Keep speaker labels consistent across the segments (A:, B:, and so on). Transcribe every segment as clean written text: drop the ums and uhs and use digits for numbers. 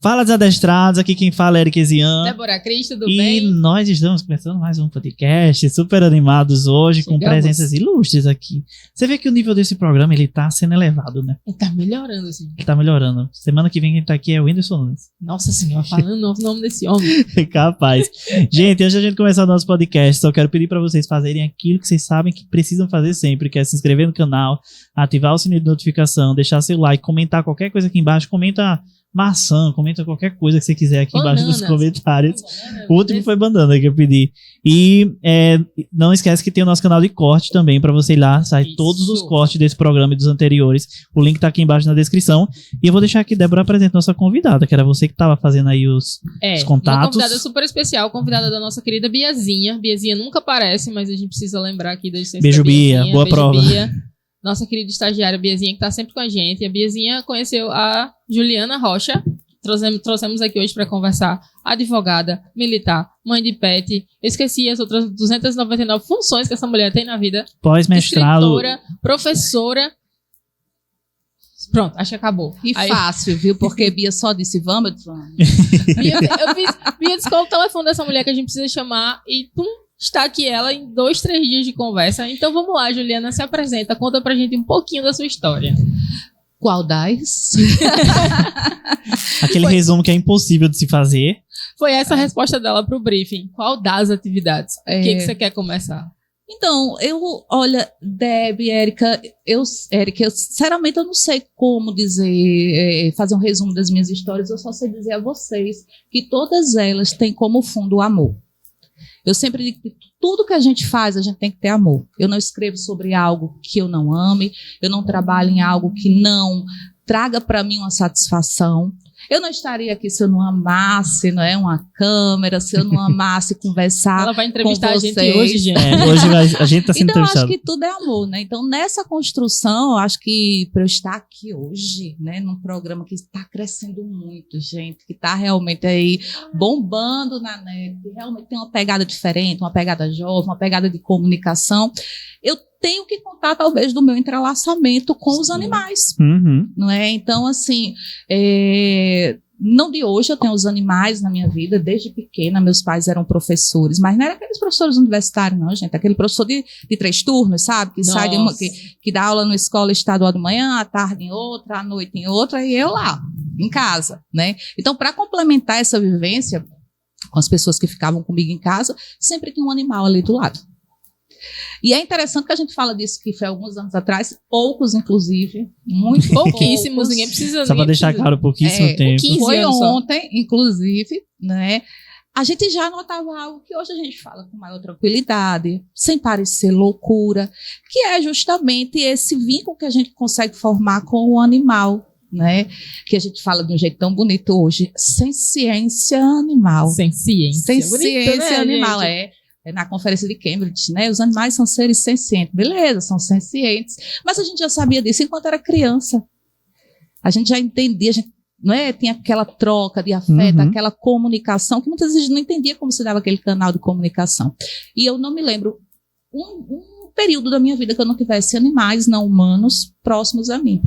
A: Fala, desadestrados, aqui quem fala é Eric Ezian.
B: Débora Cris, tudo
A: e
B: bem?
A: E nós estamos começando mais um podcast, super animados hoje, com presenças ilustres aqui. Você vê que o nível desse programa, ele tá sendo elevado, né?
B: Ele tá melhorando, assim.
A: Ele tá melhorando. Semana que vem quem tá aqui é o Whindersson Nunes.
B: Nossa senhora, falando o nome desse homem.
A: Capaz. Gente, antes da gente começar o nosso podcast, só quero pedir pra vocês fazerem aquilo que vocês sabem que precisam fazer sempre, que é se inscrever no canal, ativar o sininho de notificação, deixar seu like, comentar qualquer coisa aqui embaixo, comenta maçã, comenta qualquer coisa que você quiser aqui embaixo nos comentários. O último foi banana que eu pedi. E não esquece que tem o nosso canal de corte também, pra você ir lá, sai todos os cortes desse programa e dos anteriores. O link tá aqui embaixo na descrição. E eu vou deixar aqui, Débora apresenta nossa convidada, que era você que tava fazendo aí os contatos.
B: Uma convidada super especial, convidada da nossa querida Biazinha. Biazinha nunca aparece, mas a gente precisa lembrar aqui da existência
A: Beijo,
B: da Biazinha.
A: Bia, boa
B: Beijo,
A: prova.
B: Bia. Nossa querida estagiária Biazinha, que tá sempre com a gente. E a Biazinha conheceu a Juliana Rocha. Trouxemos aqui hoje para conversar. Advogada, militar, mãe de pet. Eu esqueci as outras 299 funções que essa mulher tem na vida.
A: Pós-mestrado.
B: Escritora, professora. Pronto, acho que acabou.
C: E aí, fácil, viu? Porque Bia só disse, vamos.
B: Bia disse qual o telefone dessa mulher que a gente precisa chamar e está aqui ela em 2, 3 dias de conversa. Então vamos lá, Juliana, se apresenta. Conta pra gente um pouquinho da sua história.
C: Qual das?
A: Aquele resumo que é impossível de se fazer.
B: Foi essa a resposta dela pro briefing. Qual das atividades? O que você quer começar?
C: Então, olha, Deb, Érica, sinceramente eu não sei como dizer, fazer um resumo das minhas histórias, eu só sei dizer a vocês que todas elas têm como fundo o amor. Eu sempre digo que tudo que a gente faz, a gente tem que ter amor. Eu não escrevo sobre algo que eu não ame, eu não trabalho em algo que não traga para mim uma satisfação. Eu não estaria aqui se eu não amasse, não é, uma câmera, se eu não amasse conversar.
B: Ela vai entrevistar
C: com
B: a gente hoje, gente.
A: Hoje a gente tá sendo
C: então, eu
A: entrevistado.
C: acho que tudo é amor, né? Então, nessa construção, eu acho que para eu estar aqui hoje, né, num programa que está crescendo muito, gente, que está realmente aí bombando na net, que realmente tem uma pegada diferente, uma pegada jovem, uma pegada de comunicação, eu tenho que contar, talvez, do meu entrelaçamento com os animais, não é? Então, assim, não de hoje, eu tenho os animais na minha vida, desde pequena, meus pais eram professores, mas não era aqueles professores universitários, não, gente, aquele professor de 3 turnos, sabe? Que sai que dá aula na escola estadual de manhã, à tarde em outra, à noite em outra, e eu lá, em casa, né? Então, para complementar essa vivência com as pessoas que ficavam comigo em casa, sempre tinha um animal ali do lado. E é interessante que a gente fala disso, que foi alguns anos atrás, poucos inclusive, muito
B: pouquíssimos, ninguém precisa.
A: Só para deixar claro, pouquíssimo tempo.
C: Foi ontem, inclusive, né? A gente já notava algo que hoje a gente fala com maior tranquilidade, sem parecer loucura, que é justamente esse vínculo que a gente consegue formar com o animal, né? Que a gente fala de um jeito tão bonito hoje, sem ciência animal.
B: Sem ciência.
C: Sem ciência animal, na conferência de Cambridge, né? Os animais são seres sencientes. Beleza, são sencientes. Mas a gente já sabia disso enquanto era criança. A gente já entendia, não é? Tinha aquela troca de afeto, aquela comunicação, que muitas vezes não entendia como se dava aquele canal de comunicação. E eu não me lembro um período da minha vida que eu não tivesse animais não humanos próximos a mim.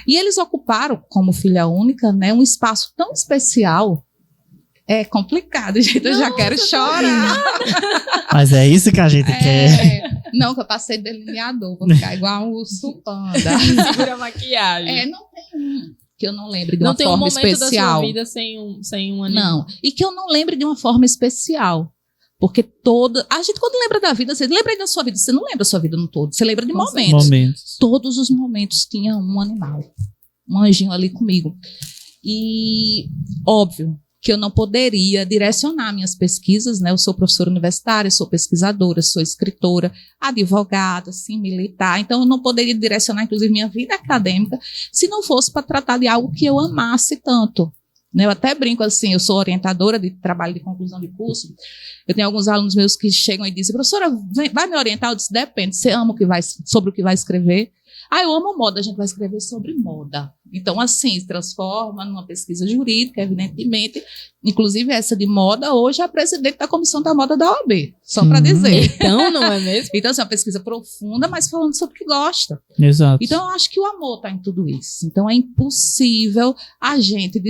C: E eles ocuparam, como filha única, né, um espaço tão especial. É complicado, gente, eu já quero chorar.
A: Mas é isso que a gente quer.
C: Não, que eu passei delineador, vou ficar igual um urso panda.
B: Segura a maquiagem.
C: Não tem que eu não lembre de uma forma especial. Não tem um momento da sua vida
B: sem um animal.
C: Não, e que eu não lembre de uma forma especial. Porque a gente quando lembra da vida, você lembra da sua vida, você não lembra da sua vida no todo, você lembra de momentos. Todos os momentos tinha um animal, um anjinho ali comigo. E, óbvio, que eu não poderia direcionar minhas pesquisas, né? Eu sou professora universitária, sou pesquisadora, sou escritora, advogada, sim, militar. Então, eu não poderia direcionar, inclusive, minha vida acadêmica se não fosse para tratar de algo que eu amasse tanto. Eu até brinco assim, eu sou orientadora de trabalho de conclusão de curso. Eu tenho alguns alunos meus que chegam e dizem, professora, vai me orientar? Eu disse, depende, você ama sobre o que vai escrever? Eu amo moda, a gente vai escrever sobre moda. Então, assim, se transforma numa pesquisa jurídica, evidentemente. Inclusive, essa de moda, hoje é a presidente da comissão da moda da OAB, só para dizer.
B: Então, não é mesmo?
C: Então, assim, é uma pesquisa profunda, mas falando sobre o que gosta.
A: Exato.
C: Então, eu acho que o amor está em tudo isso. Então, é impossível a gente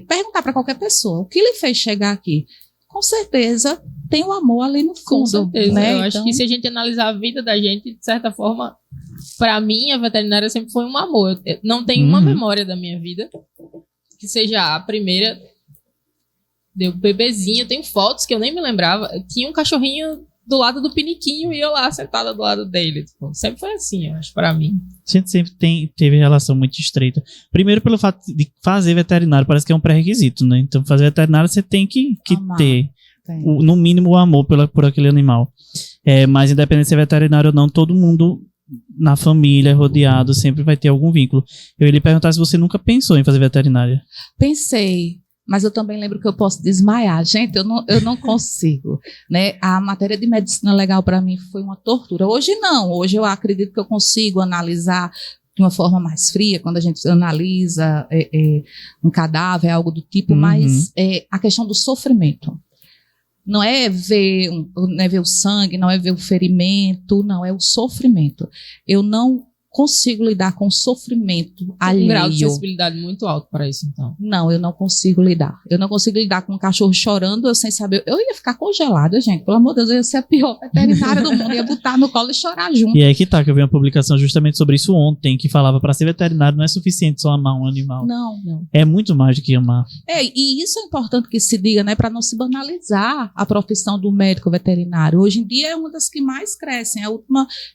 C: perguntar para qualquer pessoa o que lhe fez chegar aqui. Com certeza, tem o amor ali no fundo.
B: Com certeza.
C: Né?
B: Eu acho que se a gente analisar a vida da gente, de certa forma, para mim, a veterinária sempre foi um amor. Eu não tenho uma memória da minha vida que seja a primeira. Deu bebezinho, eu tenho fotos que eu nem me lembrava. Tinha um cachorrinho do lado do piniquinho e eu lá sentada do lado dele. Tipo, sempre foi assim, eu acho, pra mim.
A: A gente sempre teve relação muito estreita. Primeiro pelo fato de fazer veterinário, parece que é um pré-requisito, né? Então fazer veterinário você tem que ter, no mínimo, o amor por aquele animal. Mas independente de ser veterinário ou não, todo mundo na família, rodeado, sempre vai ter algum vínculo. Eu ia lhe perguntar se você nunca pensou em fazer veterinária.
C: Pensei. Mas eu também lembro que eu posso desmaiar. Gente, eu não consigo. Né? A matéria de medicina legal para mim foi uma tortura. Hoje não. Hoje eu acredito que eu consigo analisar de uma forma mais fria, quando a gente analisa um cadáver, algo do tipo, mas a questão do sofrimento. Não é ver o sangue, não é ver o ferimento, não, é o sofrimento. Eu não consigo lidar com o sofrimento alheio.
B: Um grau de sensibilidade muito alto para isso, então.
C: Não, eu não consigo lidar. Eu não consigo lidar com um cachorro chorando, eu sem saber. Eu ia ficar congelada, gente. Pelo amor de Deus, eu ia ser a pior veterinária do mundo. Eu ia botar no colo e chorar junto.
A: E aí que eu vi uma publicação justamente sobre isso ontem, que falava para ser veterinário não é suficiente só amar um animal.
C: Não.
A: É muito mais do que amar.
C: E isso é importante que se diga, né, para não se banalizar a profissão do médico veterinário. Hoje em dia é uma das que mais crescem. Eu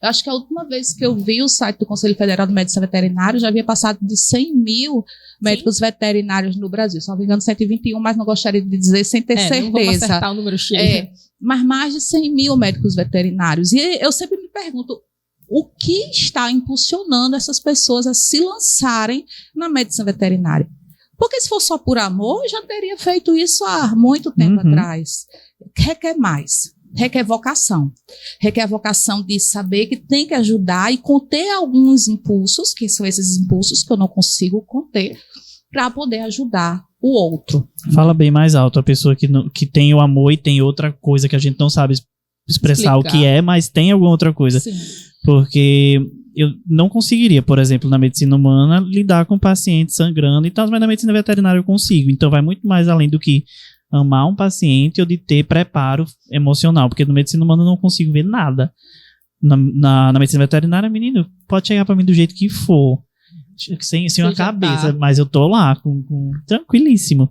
C: acho que a última vez que eu vi o site do Conselho Federal de Medicina Veterinária já havia passado de 100 mil médicos veterinários no Brasil. Se não me engano, 121, mas não gostaria de dizer sem ter certeza.
B: Não vamos acertar o número cheio.
C: Mas mais de 100 mil médicos veterinários. E eu sempre me pergunto, o que está impulsionando essas pessoas a se lançarem na medicina veterinária? Porque se fosse só por amor, já teria feito isso há muito tempo atrás. Requer mais. Requer vocação. Requer a vocação de saber que tem que ajudar e conter alguns impulsos, que são esses impulsos que eu não consigo conter, para poder ajudar o outro.
A: Fala bem mais alto, a pessoa que tem o amor e tem outra coisa que a gente não sabe expressar o que é, mas tem alguma outra coisa.
C: Sim.
A: Porque eu não conseguiria, por exemplo, na medicina humana, lidar com pacientes sangrando e tal, mas na medicina veterinária eu consigo. Então vai muito mais além do que amar um paciente ou de ter preparo emocional, porque no medicina humana eu não consigo ver nada. Na medicina veterinária, menino, pode chegar pra mim do jeito que for, sem uma cabeça, mas eu tô lá, tranquilíssimo.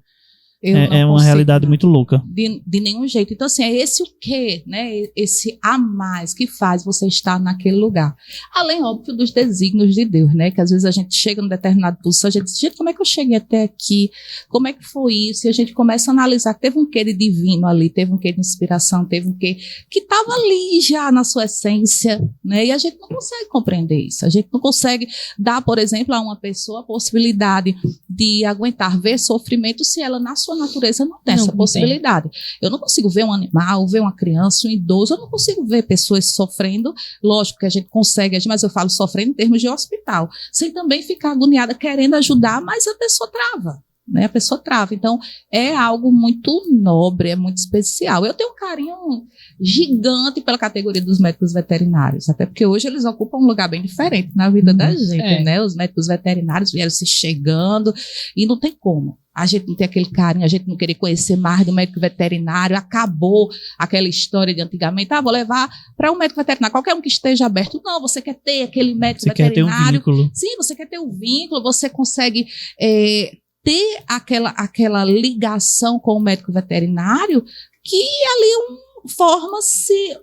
A: É uma realidade muito louca.
C: De nenhum jeito. Então, assim, é esse o quê, né? Esse a mais que faz você estar naquele lugar. Além, óbvio, dos desígnios de Deus, né? Que às vezes a gente chega num determinado posição, a gente diz, gente, como é que eu cheguei até aqui? Como é que foi isso? E a gente começa a analisar que teve um quê de divino ali, teve um quê de inspiração, teve um quê que estava ali já na sua essência, né? E a gente não consegue compreender isso. A gente não consegue dar, por exemplo, a uma pessoa a possibilidade de aguentar ver sofrimento se ela, na sua natureza, não tem essa possibilidade. Eu não consigo ver um animal, ver uma criança, um idoso, eu não consigo ver pessoas sofrendo, lógico que a gente consegue, mas eu falo sofrendo em termos de hospital, sem também ficar agoniada querendo ajudar, mas a pessoa trava. Né, a pessoa trava. Então, é algo muito nobre, é muito especial. Eu tenho um carinho gigante pela categoria dos médicos veterinários, até porque hoje eles ocupam um lugar bem diferente na vida da gente, né? Os médicos veterinários vieram se chegando e não tem como. A gente não tem aquele carinho, a gente não querer conhecer mais do médico veterinário, acabou aquela história de antigamente, vou levar para um médico veterinário, qualquer um que esteja aberto. Não, você quer ter aquele médico veterinário. Você quer ter um vínculo. Sim, você quer ter um vínculo, você consegue ter aquela ligação com o médico veterinário que ali forma-se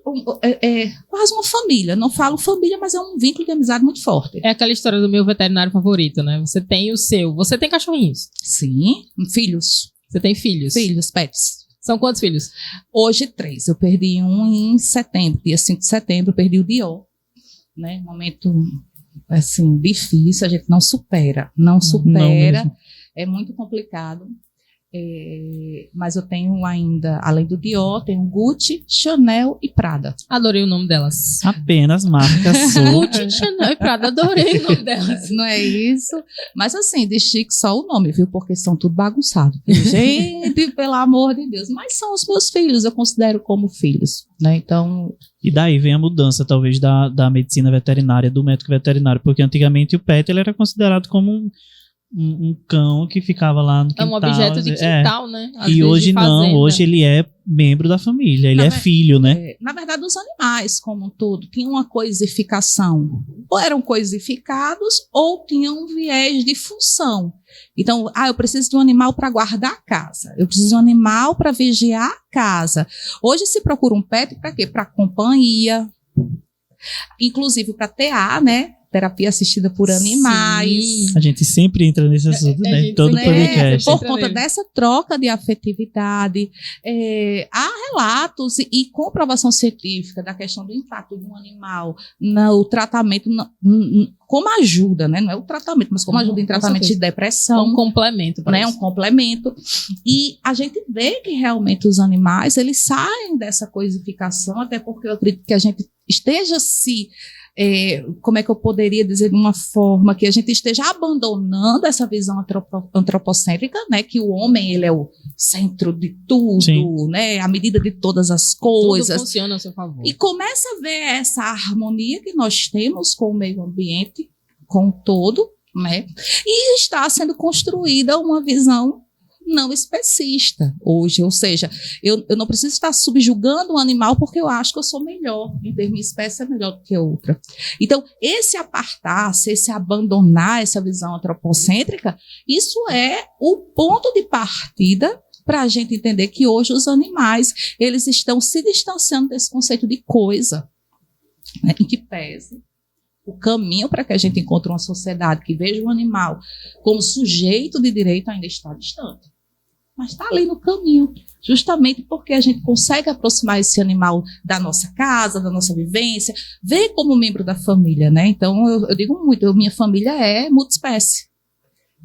C: quase uma família. Não falo família, mas é um vínculo de amizade muito forte.
B: É aquela história do meu veterinário favorito, né? Você tem o seu. Você tem cachorrinhos?
C: Sim, filhos.
B: Você tem filhos?
C: Filhos, pets.
B: São quantos filhos?
C: Hoje 3. Eu perdi um em setembro, dia 5 de setembro, eu perdi o Dior. Né? Momento, assim, difícil, a gente não supera. Não supera. Não, é muito complicado. Mas eu tenho ainda, além do Dior, tenho Gucci, Chanel e Prada.
B: Adorei o nome delas.
A: Apenas marcas suas.
B: Gucci, Chanel e Prada, adorei o nome delas.
C: Não é isso? Mas assim, de chique só o nome, viu? Porque são tudo bagunçado. Gente, pelo amor de Deus. Mas são os meus filhos, eu considero como filhos, né? Então...
A: E daí vem a mudança, talvez, da medicina veterinária, do médico veterinário, porque antigamente o pet ele era considerado como um cão que ficava lá no
B: É
A: quintal.
B: um objeto de quintal, né? Às
A: E
B: vezes
A: hoje
B: de
A: não,
B: fazenda.
A: hoje ele é membro da família, ele é filho, né?
C: Na verdade, os animais, como um todo, tinham uma coisificação. Ou eram coisificados, ou tinham um viés de função. Então, eu preciso de um animal para guardar a casa. Eu preciso de um animal para vigiar a casa. Hoje se procura um pet para quê? Para companhia, inclusive para TA, né? Terapia assistida por animais.
B: Sim.
A: A gente sempre entra nesse assunto,
B: A
A: né?
B: gente
A: Todo
B: sempre
A: podcast.
C: Por
B: Entra
C: conta
B: nele.
C: dessa troca de afetividade, há relatos e comprovação científica da questão do impacto de um animal no tratamento, como ajuda, né? Não é o tratamento, mas como ajuda em
B: Com
C: tratamento de
B: certeza.
C: depressão.
B: Um complemento para
C: Né, um
B: isso.
C: complemento, e a gente vê que realmente os animais eles saem dessa coisificação, até porque eu acredito que a gente esteja como é que eu poderia dizer de uma forma que a gente esteja abandonando essa visão antropocêntrica, né, que o homem ele é o centro de tudo,
A: Sim.
C: né, a medida de todas as
B: Tudo
C: coisas.
B: funciona ao seu favor.
C: E começa a ver essa harmonia que nós temos com o meio ambiente, com o todo, né? E está sendo construída uma visão não especista hoje, ou seja, eu não preciso estar subjugando um animal porque eu acho que eu sou melhor, em termos de espécie é melhor do que outra. Então, esse apartar-se, esse abandonar essa visão antropocêntrica, isso é o ponto de partida para a gente entender que hoje os animais, eles estão se distanciando desse conceito de coisa, né, em que pese o caminho para que a gente encontre uma sociedade que veja o animal como sujeito de direito ainda está distante. Mas está ali no caminho, justamente porque a gente consegue aproximar esse animal da nossa casa, da nossa vivência, ver como membro da família, né? Então, eu digo muito, minha família é multiespécie,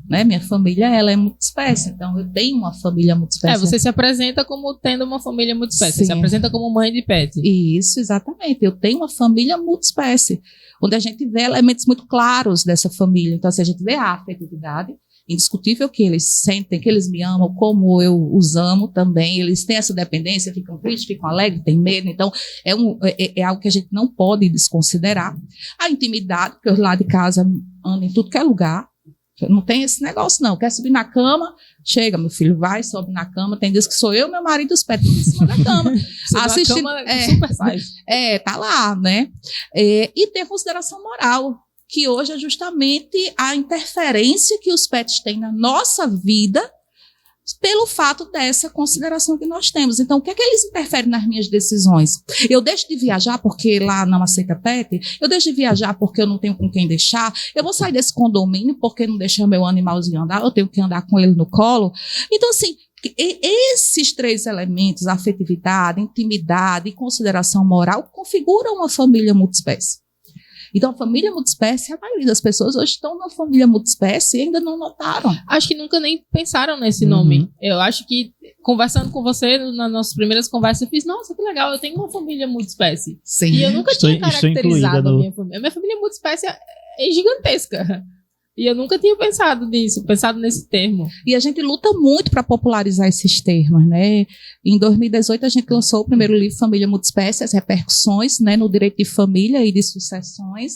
C: né? Minha família, ela é multiespécie, então eu tenho uma família multiespécie.
B: Você se apresenta como tendo uma família multiespécie. Você se
C: Sim.
B: apresenta como mãe de pet.
C: Isso, exatamente. Eu tenho uma família multiespécie, onde a gente vê elementos muito claros dessa família. Então, assim, a gente vê a afetividade, indiscutível que eles sentem, que eles me amam, como eu os amo também. Eles têm essa dependência, ficam tristes, ficam alegres, têm medo. Então, é algo que a gente não pode desconsiderar. A intimidade, porque eu lá de casa ando em tudo que é lugar. Não tem esse negócio, não. Quer subir na cama? Chega, meu filho, vai, sobe na cama. Tem dias que sou eu, meu marido e os pets tudo em cima da cama.
B: Assistindo, super size.
C: Tá lá, né? E tem a consideração moral, que hoje é justamente a interferência que os pets têm na nossa vida pelo fato dessa consideração que nós temos. Então, o que é que eles interferem nas minhas decisões? Eu deixo de viajar porque lá não aceita pet? Eu deixo de viajar porque eu não tenho com quem deixar? Eu vou sair desse condomínio porque não deixa meu animalzinho andar? Eu tenho que andar com ele no colo? Então, assim, esses três elementos, afetividade, intimidade e consideração moral, configuram uma família multiespécie. Então, a família multiespécie, a maioria das pessoas hoje estão na família multiespécie e ainda não notaram.
B: Acho que nunca nem pensaram nesse nome. Eu acho que, conversando com você, nas nossas primeiras conversas, eu fiz, nossa, que legal, eu tenho uma família multiespécie.
C: Sim.
B: E eu nunca
A: Estou
B: tinha caracterizado
A: incluída
B: a minha família. A minha família multiespécie é gigantesca. E eu nunca tinha pensado nesse termo.
C: E a gente luta muito para popularizar esses termos, né? Em 2018, a gente lançou o primeiro livro Família Multiespécie, as repercussões, né, no direito de família e de sucessões.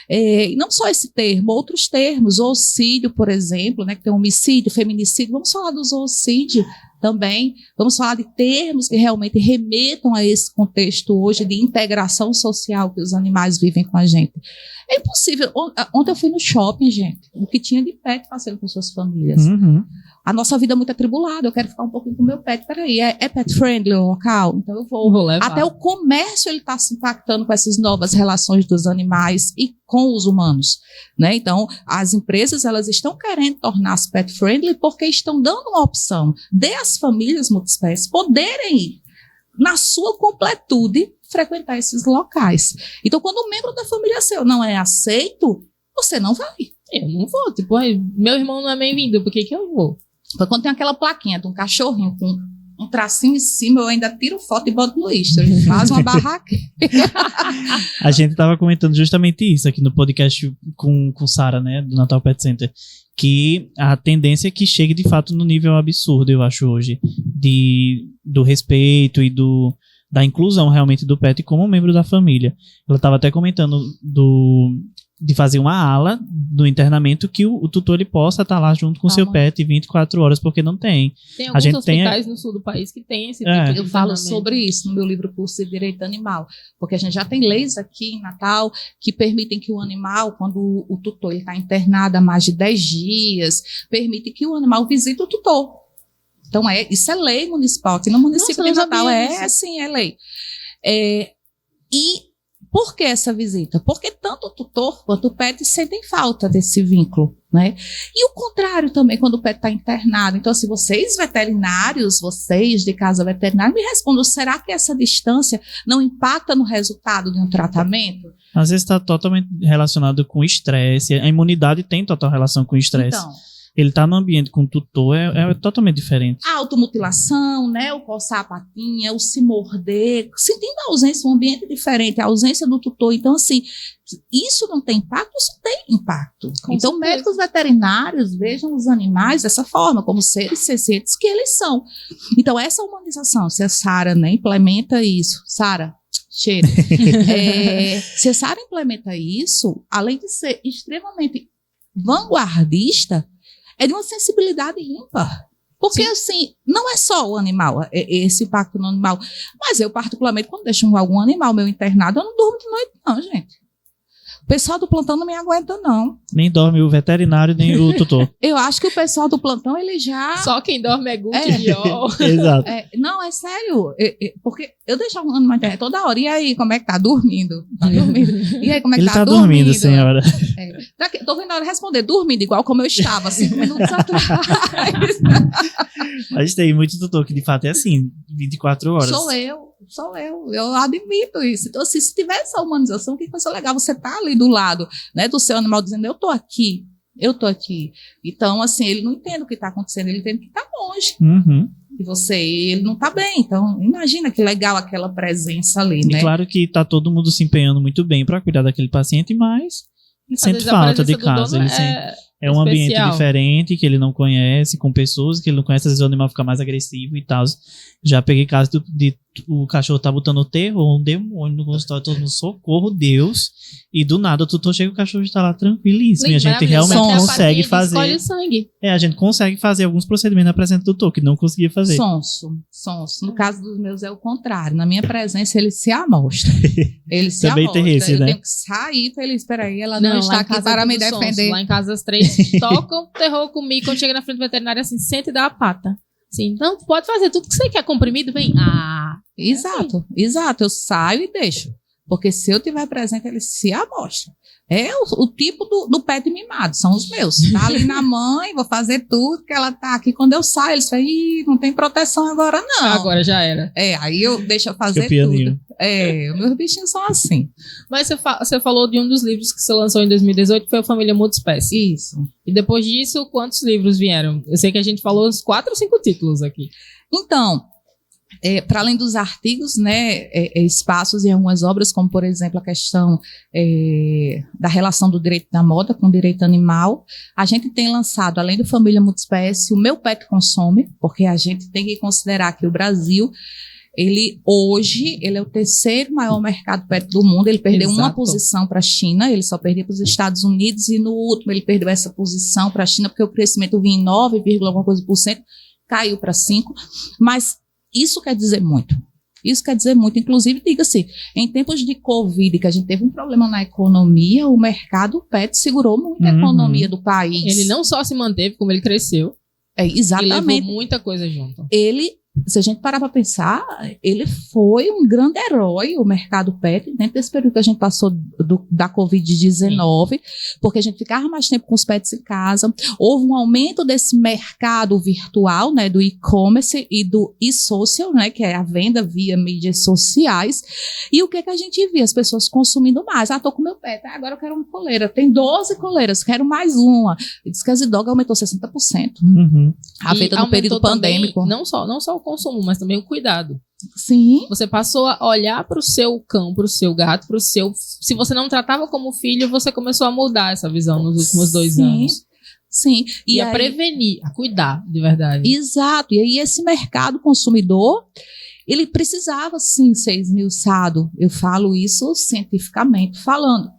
C: E não só esse termo, outros termos, zoocídio, por exemplo, né, que tem homicídio, feminicídio. Vamos falar do zoocídio também. Vamos falar de termos que realmente remetam a esse contexto hoje de integração social que os animais vivem com a gente. É impossível. Ontem eu fui no shopping, gente. O que tinha de pet passeando com suas famílias. A nossa vida é muito atribulada. Eu quero ficar um pouquinho com o meu pet. Peraí, é pet friendly o local? Então eu vou
B: levar.
C: Até o comércio ele está se impactando com essas novas relações dos animais e com os humanos, né? Então as empresas elas estão querendo tornar-se pet friendly porque estão dando uma opção de as famílias multiespécies poderem ir na sua completude frequentar esses locais. Então, quando um membro da família seu não é aceito, você não vai.
B: Eu não vou. Tipo, meu irmão não é bem-vindo, por que eu vou?
C: Foi quando tem aquela plaquinha de um cachorrinho com um tracinho em cima, eu ainda tiro foto e boto no Insta. Ele faz uma barraca.
A: A gente tava comentando justamente isso aqui no podcast com Sara, né, do Natal Pet Center, que a tendência é que chegue de fato no nível absurdo, eu acho, hoje, do respeito e da inclusão realmente do pet como membro da família. Ela estava até comentando de fazer uma ala do internamento que o tutor ele possa estar lá junto com o seu pet 24 horas, porque não tem.
B: Tem alguns hospitais no sul do país que tem esse tipo de
C: Eu falo sobre isso no meu livro Curso de Direito Animal, porque a gente já tem leis aqui em Natal que permitem que o animal, quando o tutor está internado há mais de 10 dias, permite que o animal visite o tutor. Então, isso é lei municipal. Aqui no município de Natal é lei. E por que essa visita? Porque tanto o tutor quanto o pet sentem falta desse vínculo, né? E o contrário também, quando o pet está internado. Então, se vocês veterinários, vocês de casa veterinária, me respondam, será que essa distância não impacta no resultado de um tratamento?
A: Às vezes está totalmente relacionado com estresse. A imunidade tem total relação com estresse.
C: Então,
A: ele tá no ambiente com o tutor, é totalmente diferente.
C: A automutilação, né, o coçar a patinha, o se morder, sentindo a ausência, um ambiente diferente, a ausência do tutor. Então, assim, isso não tem impacto? Isso tem impacto. Então, certeza. Médicos veterinários vejam os animais dessa forma, como seres sencientes que eles são. Então, essa humanização, se a Sara, né, implementa isso, Sara, cheira. Se a Sara implementa isso, além de ser extremamente vanguardista, é de uma sensibilidade ímpar. Porque, assim, não é só o animal, esse impacto no animal. Mas eu, particularmente, quando deixo algum animal meu internado, eu não durmo de noite, não, gente. O pessoal do plantão não me aguenta, não.
A: Nem dorme o veterinário, nem o tutor.
C: Eu acho que o pessoal do plantão, ele já...
B: Só quem dorme é Gucci e Dior.
A: Exato.
C: Não, é sério. Porque eu deixo um animal internado toda hora. E aí, como é que tá? Dormindo? Tá dormindo? E aí, como é que
A: ele
C: tá?
A: Ele tá dormindo, senhora.
C: Tô vendo a hora de responder. Dormindo, igual como eu estava, 5 minutos atrás.
A: Mas tem muito tutor que, de fato, é assim, 24 horas.
C: Sou eu admito isso. Então, assim, se tiver essa humanização, que coisa legal, você tá ali do lado, né, do seu animal dizendo, eu tô aqui. Então, assim, ele não entende o que tá acontecendo, ele entende que tá longe.
A: Uhum.
C: E ele não tá bem. Então, imagina que legal aquela presença ali, né?
A: E claro que tá todo mundo se empenhando muito bem para cuidar daquele paciente, mas ele sente falta de casa. Ele é um ambiente diferente, que ele não conhece, com pessoas que ele não conhece, às vezes o animal fica mais agressivo e tal. Já peguei caso de o cachorro tá botando terror, um demônio no consultório, todo mundo, socorro, Deus. E do nada o tutor chega e o cachorro está lá tranquilíssimo. E a gente realmente consegue fazer.
B: Escolhe o sangue.
A: A gente consegue fazer alguns procedimentos na presença do tutor, que não conseguia fazer.
C: Sonso. No caso dos meus é o contrário. Na minha presença ele se amostra. Ele se
A: também
C: amostra.
A: Tem esse,
C: eu
A: né?
C: tenho que sair para ele esperar aí. Ela não está aqui para me defender.
B: Sonso. Lá em casa as 3 tocam terror comigo. Quando chega na frente do veterinário assim, senta e dá a pata. Assim, então pode fazer tudo que você quer. Comprimido, vem.
C: Exato. Eu saio e deixo. Porque se eu tiver presente, ele se amostra. É o tipo do pet mimado, são os meus. Tá ali na mãe, vou fazer tudo, que ela tá aqui. Quando eu saio, eles falam, não tem proteção agora, não.
B: Agora já era.
C: Aí eu deixo eu fazer tudo. Meus bichinhos são assim.
B: Mas você falou de um dos livros que você lançou em 2018, que foi o Família Multiespécie.
C: Isso.
B: E depois disso, quantos livros vieram? Eu sei que a gente falou uns 4 ou 5 títulos aqui.
C: Então, para além dos artigos, né, espaços em algumas obras, como, por exemplo, a questão da relação do direito da moda com o direito animal, a gente tem lançado, além do Família Multiespécie, o Meu Pet Consome, porque a gente tem que considerar que o Brasil, hoje é o 3º maior mercado pet do mundo. Ele perdeu uma posição para a China, ele só perdia para os Estados Unidos, e no último ele perdeu essa posição para a China, porque o crescimento vinha em 9, alguma coisa por cento, caiu para 5%, mas isso quer dizer muito. Inclusive, diga-se, em tempos de Covid, que a gente teve um problema na economia, o mercado pet segurou muito a economia do país.
B: Ele não só se manteve, como ele cresceu.
C: Exatamente.
B: E levou muita coisa junto.
C: Ele se a gente parar para pensar, ele foi um grande herói, o mercado pet, dentro desse período que a gente passou da Covid-19, porque a gente ficava mais tempo com os pets em casa. Houve um aumento desse mercado virtual, né, do e-commerce e do e-social, né, que é a venda via mídias sociais. E o que a gente via? As pessoas consumindo mais. Tô com meu pet, agora eu quero uma coleira. Tem 12 coleiras, quero mais uma. E diz que a Zidog aumentou 60%. A venda no período pandêmico.
B: Também, não só o consumo, mas também o cuidado.
C: Sim.
B: Você passou a olhar para o seu cão, para o seu gato, para o seu... Se você não tratava como filho, você começou a mudar essa visão nos últimos 2 anos.
C: Sim.
B: E a prevenir, a cuidar, de verdade.
C: Exato. E aí esse mercado consumidor, ele precisava, sim, ser esmiuçado. Eu falo isso cientificamente falando.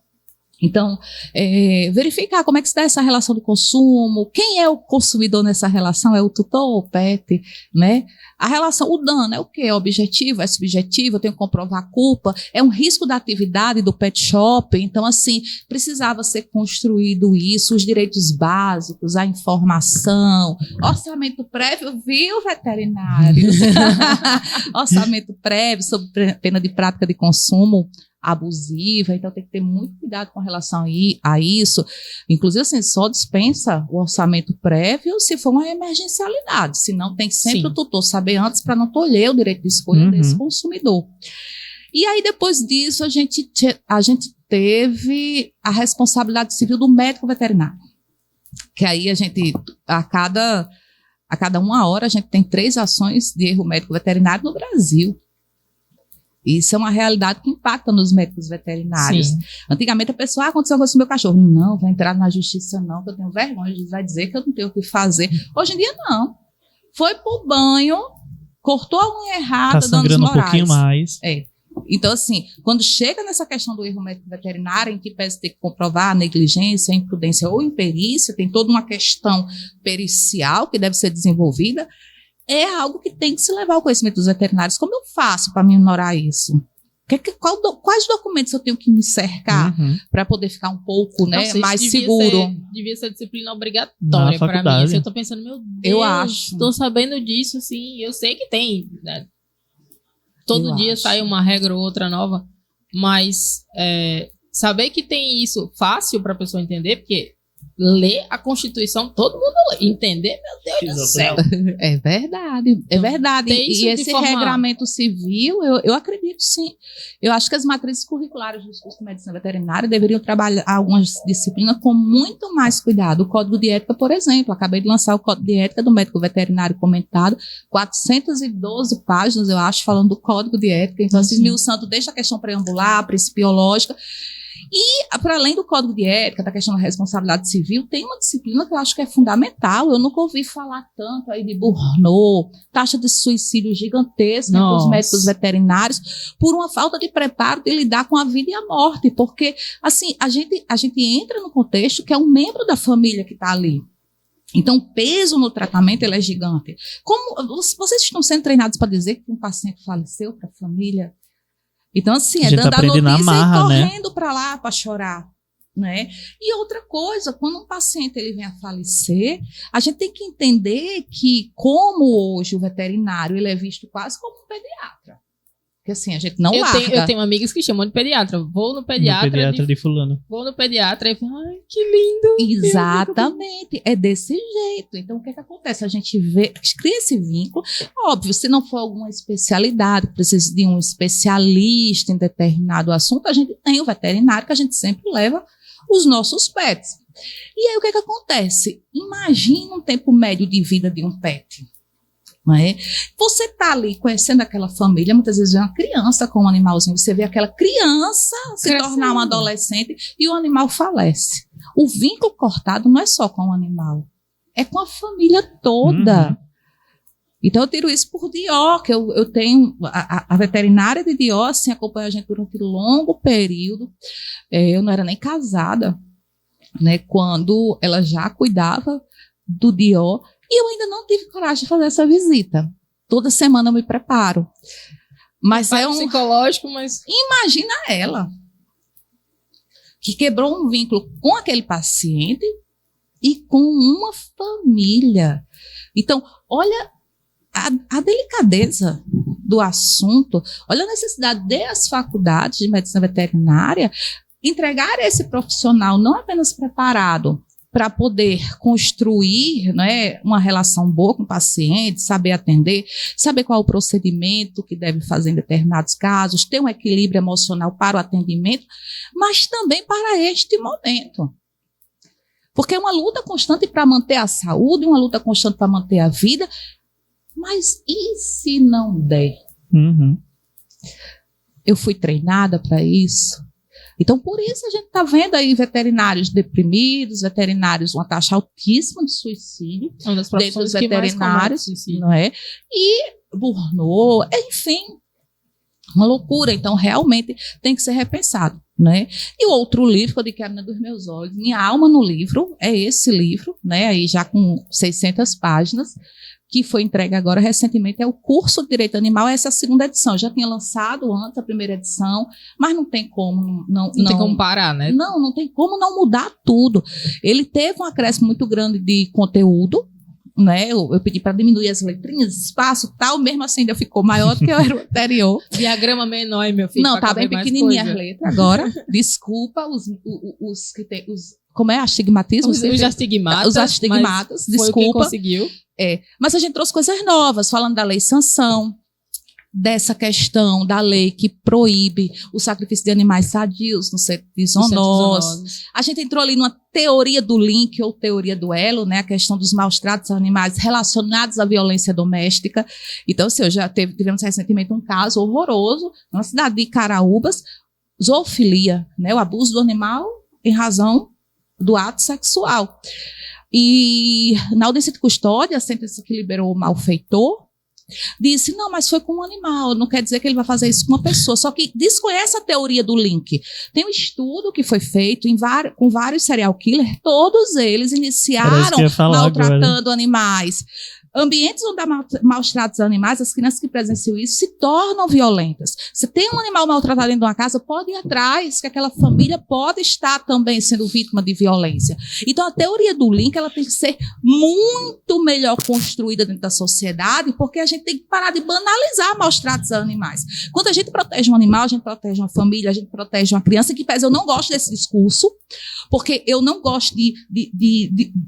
C: Então, verificar como é que se dá essa relação do consumo, quem é o consumidor nessa relação, é o tutor ou o pet, né? A relação, o dano é o quê? É objetivo, é subjetivo, eu tenho que comprovar a culpa, é um risco da atividade do pet shop. Então, assim, precisava ser construído isso, os direitos básicos, a informação, orçamento prévio, viu, veterinários? Orçamento prévio sobre pena de prática de consumo abusiva, então tem que ter muito cuidado com relação a isso. Inclusive, assim, só dispensa o orçamento prévio se for uma emergencialidade, senão tem sempre o tutor saber antes para não tolher o direito de escolha desse consumidor. E aí, depois disso, a gente teve a responsabilidade civil do médico veterinário, que aí a gente, a cada 1 hora, a gente tem 3 ações de erro médico veterinário no Brasil. Isso é uma realidade que impacta nos médicos veterinários. Sim. Antigamente a pessoa, aconteceu com o meu cachorro. Não, vai entrar na justiça não, que eu tenho vergonha, vai dizer que eu não tenho o que fazer. Hoje em dia não. Foi pro banho, cortou a unha errada,
A: tá sangrando
C: danos morais.
A: Um pouquinho mais.
C: Então, assim, quando chega nessa questão do erro médico veterinário, em que pese ter que comprovar a negligência, a imprudência ou imperícia, tem toda uma questão pericial que deve ser desenvolvida, é algo que tem que se levar ao conhecimento dos veterinários. Como eu faço para minorar isso? Quais documentos eu tenho que me cercar para poder ficar um pouco, né, mais seguro?
B: Devia ser disciplina obrigatória para mim. Assim, eu tô pensando, meu Deus,
C: eu acho.
B: Tô sabendo disso, assim, eu sei que tem, né? Todo dia sai uma regra ou outra nova, mas saber que tem isso fácil para a pessoa entender, porque ler a Constituição, todo mundo lê. Entender, meu Deus do céu.
C: É verdade, é verdade. E esse regramento civil, eu acredito sim. Eu acho que as matrizes curriculares dos cursos de medicina veterinária deveriam trabalhar algumas disciplinas com muito mais cuidado. O Código de Ética, por exemplo, acabei de lançar o Código de Ética do médico veterinário comentado, 412 páginas, eu acho, falando do Código de Ética. Então, assim, esmiuçando desde a questão preambular, principiológica. E, para além do Código de Ética, da questão da responsabilidade civil, tem uma disciplina que eu acho que é fundamental. Eu nunca ouvi falar tanto aí de burnout, taxa de suicídio gigantesca dos médicos veterinários, por uma falta de preparo de lidar com a vida e a morte. Porque, assim, a gente entra no contexto que é um membro da família que está ali. Então, o peso no tratamento ele é gigante. Como vocês estão sendo treinados para dizer que um paciente faleceu para a família? Então, assim, dando a notícia e correndo para lá para chorar, né? E outra coisa, quando um paciente ele vem a falecer, a gente tem que entender que, como hoje o veterinário ele é visto quase como um pediatra. Porque, assim, a gente não larga.
B: Eu tenho amigas que chamam de pediatra. Vou no pediatra
A: de fulano.
B: Vou no pediatra e falo, ai, que lindo.
C: Exatamente, é desse jeito. Então, o que acontece? A gente cria esse vínculo. Óbvio, se não for alguma especialidade, precisa de um especialista em determinado assunto, a gente tem o veterinário que a gente sempre leva os nossos pets. E aí, o que acontece? Imagina um tempo médio de vida de um pet. Não é? Você está ali conhecendo aquela família, muitas vezes é uma criança com um animalzinho, você vê aquela criança se tornar uma adolescente e o animal falece. O vínculo cortado não é só com o animal, é com a família toda. Então eu tiro isso por Dior, que eu tenho a veterinária de Dior, assim, acompanha a gente durante um longo período. Eu não era nem casada, né, quando ela já cuidava do Dior. E eu ainda não tive coragem de fazer essa visita. Toda semana eu me preparo. Mas é
B: psicológico, mas...
C: Imagina ela, que quebrou um vínculo com aquele paciente e com uma família. Então, olha a delicadeza do assunto, olha a necessidade das faculdades de medicina veterinária entregar esse profissional não apenas preparado para poder construir, né, uma relação boa com o paciente, saber atender, saber qual é o procedimento que deve fazer em determinados casos, ter um equilíbrio emocional para o atendimento, mas também para este momento. Porque é uma luta constante para manter a saúde, uma luta constante para manter a vida, mas e se não der?
A: Uhum.
C: Eu fui treinada para isso. Então, por isso a gente está vendo aí veterinários deprimidos, veterinários com uma taxa altíssima de suicídio dentro dos veterinários, não é? E burnout, enfim, uma loucura. Então, realmente tem que ser repensado, né? E o outro livro que eu digo que é a menina dos meus olhos, Minha Alma no Livro, é esse livro, né? Aí já com 600 páginas, que foi entregue agora recentemente, é o curso de Direito Animal, essa é a segunda edição. Eu já tinha lançado antes a primeira edição, mas não tem como não
B: tem como parar, né?
C: Não tem como não mudar tudo. Ele teve um acréscimo muito grande de conteúdo, né? Eu pedi para diminuir as letrinhas, espaço, tal, mesmo assim ainda ficou maior do que eu era o anterior.
B: Diagrama menor, meu filho.
C: Não, tá bem pequenininha as letras agora. Desculpa os que tem como é astigmatismo?
B: Os astigmatas.
C: Os astigmatas, desculpa.
B: Foi o que conseguiu.
C: Mas a gente trouxe coisas novas, falando da lei sanção, dessa questão da lei que proíbe o sacrifício de animais sadios no centro de zoonoses. A gente entrou ali numa teoria do link ou teoria do elo, né? A questão dos maus tratos aos animais relacionados à violência doméstica. Então, assim, tivemos recentemente um caso horroroso na cidade de Caraúbas, zoofilia, né? O abuso do animal em razão do ato sexual. E na audiência de custódia, a sentença que liberou o malfeitor disse, não, mas foi com um animal, não quer dizer que ele vai fazer isso com uma pessoa, só que desconhece a teoria do link. Tem um estudo que foi feito com vários serial killers, todos eles iniciaram maltratando animais. Ambientes onde há maus tratos a animais, as crianças que presenciam isso se tornam violentas. Se tem um animal maltratado dentro de uma casa, pode ir atrás, que aquela família pode estar também sendo vítima de violência. Então, a teoria do link ela tem que ser muito melhor construída dentro da sociedade, porque a gente tem que parar de banalizar maus tratos a animais. Quando a gente protege um animal, a gente protege uma família, a gente protege uma criança, que pese eu não gosto desse discurso, porque eu não gosto de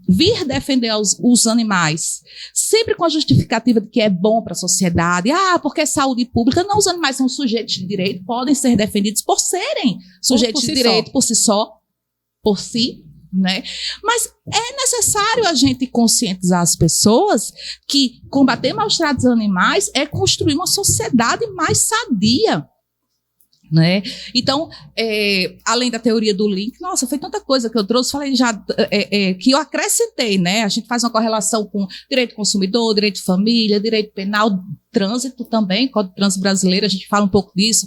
C: vir defender os animais, sempre com a justificativa de que é bom para a sociedade, porque é saúde pública. Não, os animais são sujeitos de direito, podem ser defendidos por serem sujeitos de direito por si, né? Mas é necessário a gente conscientizar as pessoas que combater maus tratos a animais é construir uma sociedade mais sadia, né? Então, além da teoria do link, nossa, foi tanta coisa que eu trouxe, falei já que eu acrescentei, né? A gente faz uma correlação com direito do consumidor, direito de família, direito penal, trânsito também, Código de Trânsito Brasileiro, a gente fala um pouco disso,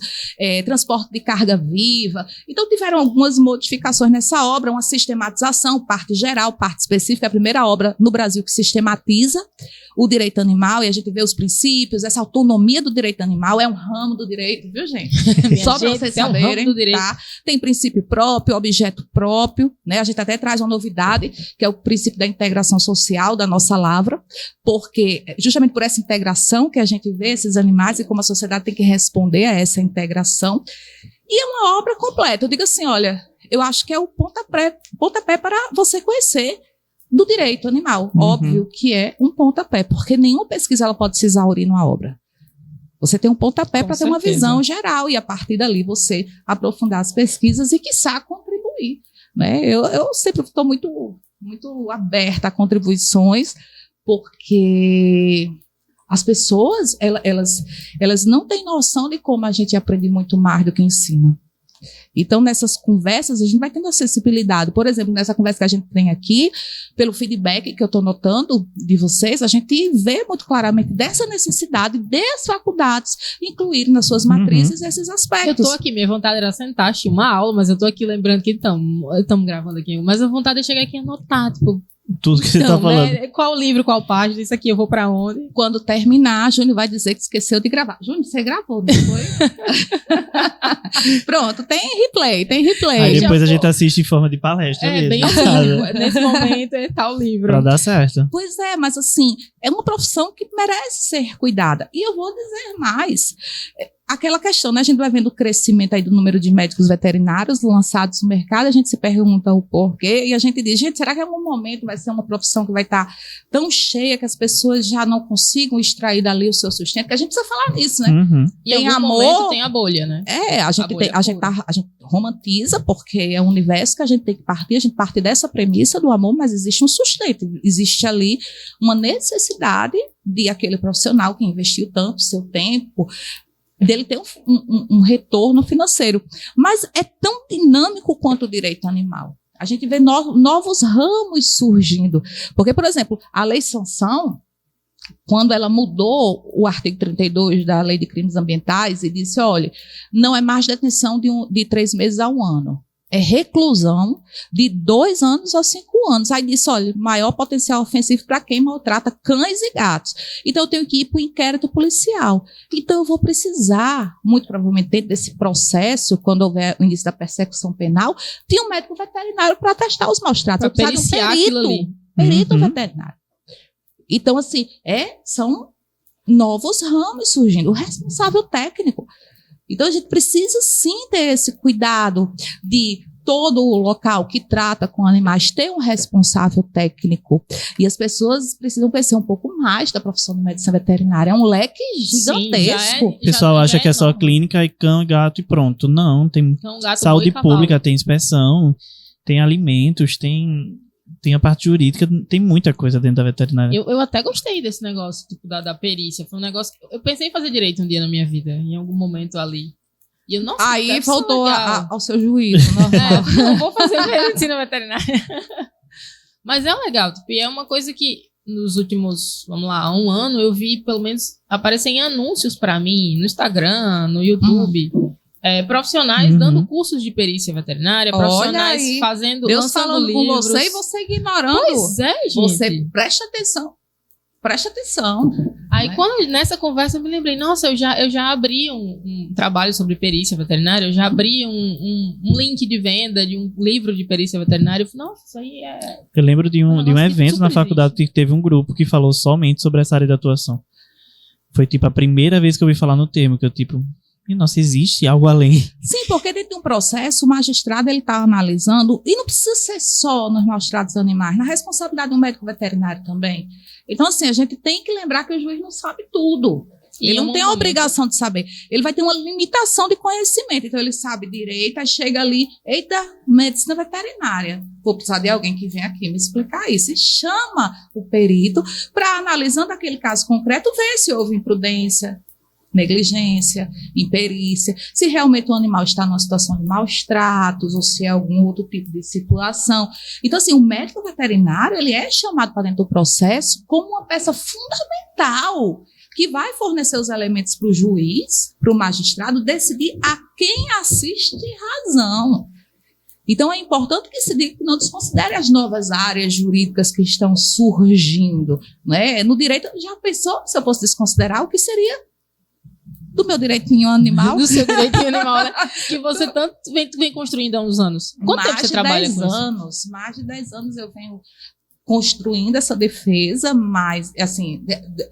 C: transporte de carga viva. Então, tiveram algumas modificações nessa obra, uma sistematização, parte geral, parte específica, a primeira obra no Brasil que sistematiza o direito animal, e a gente vê os princípios, essa autonomia do direito animal, é um ramo do direito, viu, gente? Só para vocês saberem, tá? Tem princípio próprio, objeto próprio, né? A gente até traz uma novidade, que é o princípio da integração social da nossa lavra, porque justamente por essa integração que a gente vê esses animais e como a sociedade tem que responder a essa integração. E é uma obra completa. Eu digo assim, olha, eu acho que é o pontapé para você conhecer do direito animal. Óbvio que é um pontapé, porque nenhuma pesquisa ela pode se exaurir numa obra. Você tem um pontapé para ter uma visão geral e a partir dali você aprofundar as pesquisas e, quiçá, contribuir, né? Eu sempre estou muito, muito aberta a contribuições, porque as pessoas elas não têm noção de como a gente aprende muito mais do que ensina. Então, nessas conversas, a gente vai tendo acessibilidade. Por exemplo, nessa conversa que a gente tem aqui, pelo feedback que eu estou notando de vocês, a gente vê muito claramente dessa necessidade das faculdades incluir nas suas matrizes esses aspectos.
B: Eu estou aqui, minha vontade era sentar, assistir uma aula, mas eu estou aqui lembrando que estamos gravando aqui. Mas a vontade é chegar aqui e anotar, tipo,
A: tudo que você tá falando.
B: Né? Qual livro, qual página, isso aqui eu vou pra onde?
C: Quando terminar, Júnior vai dizer que esqueceu de gravar. Júnior, você gravou, não foi? Pronto, tem replay.
A: Aí depois
B: Já
A: a gente
B: vou.
A: assiste em forma de palestra mesmo.
B: Bem
A: em
B: assim,
A: casa,
B: nesse momento é tal livro.
A: pra dar certo.
C: Pois é, mas assim, é uma profissão que merece ser cuidada. E eu vou dizer mais. Aquela questão, né? A gente vai vendo o crescimento aí do número de médicos veterinários lançados no mercado, a gente se pergunta o porquê, e a gente diz, gente, será que em algum momento vai ser uma profissão que vai estar tão cheia que as pessoas já não consigam extrair dali o seu sustento? Porque a gente precisa falar nisso, né?
A: Uhum.
B: E em
C: Tem
B: algum
C: amor.
B: momento tem a bolha, né?
C: A gente
B: bolha pura.
C: romantiza, porque é um universo que a gente tem que partir, a gente parte dessa premissa do amor, mas existe um sustento, existe ali uma necessidade de aquele profissional que investiu tanto seu tempo, dele ter um retorno financeiro. Mas é tão dinâmico quanto o direito animal. A gente vê novos ramos surgindo. Porque, por exemplo, a Lei Sanção, quando ela mudou o artigo 32 da Lei de Crimes Ambientais e disse, olha, não é mais detenção de 3 meses a 1 ano. É reclusão de 2 anos a 5 anos. Aí disse, olha, maior potencial ofensivo para quem maltrata cães e gatos. Então eu tenho que ir para o inquérito policial. Então eu vou precisar, muito provavelmente dentro desse processo, quando houver o início da persecução penal, de um médico veterinário para atestar os maus tratos.
B: Pra periciar aquilo ali.
C: Perito
A: Uhum.
C: veterinário. Então, assim, são novos ramos surgindo. O responsável técnico. Então, a gente precisa sim ter esse cuidado de todo o local que trata com animais ter um responsável técnico. E as pessoas precisam conhecer um pouco mais da profissão de medicina veterinária. É um leque gigantesco.
A: O pessoal acha que é só clínica e cão, gato e pronto. Não, tem
B: Então, gato,
A: saúde
B: boi e cavalo.
A: pública, tem inspeção, tem alimentos, tem a parte jurídica, tem muita coisa dentro da veterinária.
B: Eu até gostei desse negócio, tipo, da perícia. Foi um negócio que eu pensei em fazer direito um dia na minha vida, em algum momento ali. E eu, nossa,
C: Aí
B: deve ser
C: voltou
B: legal.
C: ao seu juízo, normal.
B: Não vou fazer medicina veterinária. Mas é legal, tipo, e é uma coisa que nos últimos, vamos lá, 1 ano, eu vi pelo menos aparecerem anúncios pra mim no Instagram, no YouTube. Profissionais dando cursos de perícia veterinária,
C: Olha
B: profissionais
C: aí,
B: fazendo,
C: Deus
B: lançando
C: falando
B: livros.
C: com você e você ignorando.
B: Pois é, gente.
C: Você preste atenção. Preste atenção.
B: Aí,
C: né?
B: quando nessa conversa, eu me lembrei, nossa, eu já abri um trabalho sobre perícia veterinária, eu já abri um link de venda de um livro de perícia veterinária. Eu falei, nossa, isso aí é...
A: Eu lembro de um
B: negócio que
A: evento na
B: super
A: faculdade que teve um grupo que falou somente sobre essa área de atuação. Foi, tipo, a primeira vez que eu ouvi falar no termo, que eu, tipo, nossa, existe algo além.
C: Sim, porque dentro de um processo, o magistrado ele está analisando, e não precisa ser só nos maus tratos animais, na responsabilidade do médico veterinário também. Então, assim, a gente tem que lembrar que o juiz não sabe tudo. Ele não tem a obrigação de saber. Ele vai ter uma limitação de conhecimento. Então, ele sabe direito, aí chega ali, eita, medicina veterinária. Vou precisar de alguém que venha aqui me explicar isso. E chama o perito para, analisando aquele caso concreto, ver se houve imprudência, negligência, imperícia, se realmente o animal está numa situação de maus tratos ou se é algum outro tipo de situação. Então, assim, o médico veterinário, ele é chamado para dentro do processo como uma peça fundamental que vai fornecer os elementos para o juiz, para o magistrado, decidir a quem assiste razão. Então, é importante que se diga que não desconsidere as novas áreas jurídicas que estão surgindo. Né? No direito, já pensou se eu fosse desconsiderar o que seria do meu direitinho animal?
B: Do seu direitinho animal, né? Que você tanto vem construindo há uns anos. Quanto tempo você trabalha com isso?
C: Mais de 10 anos eu venho construindo essa defesa, mas, assim,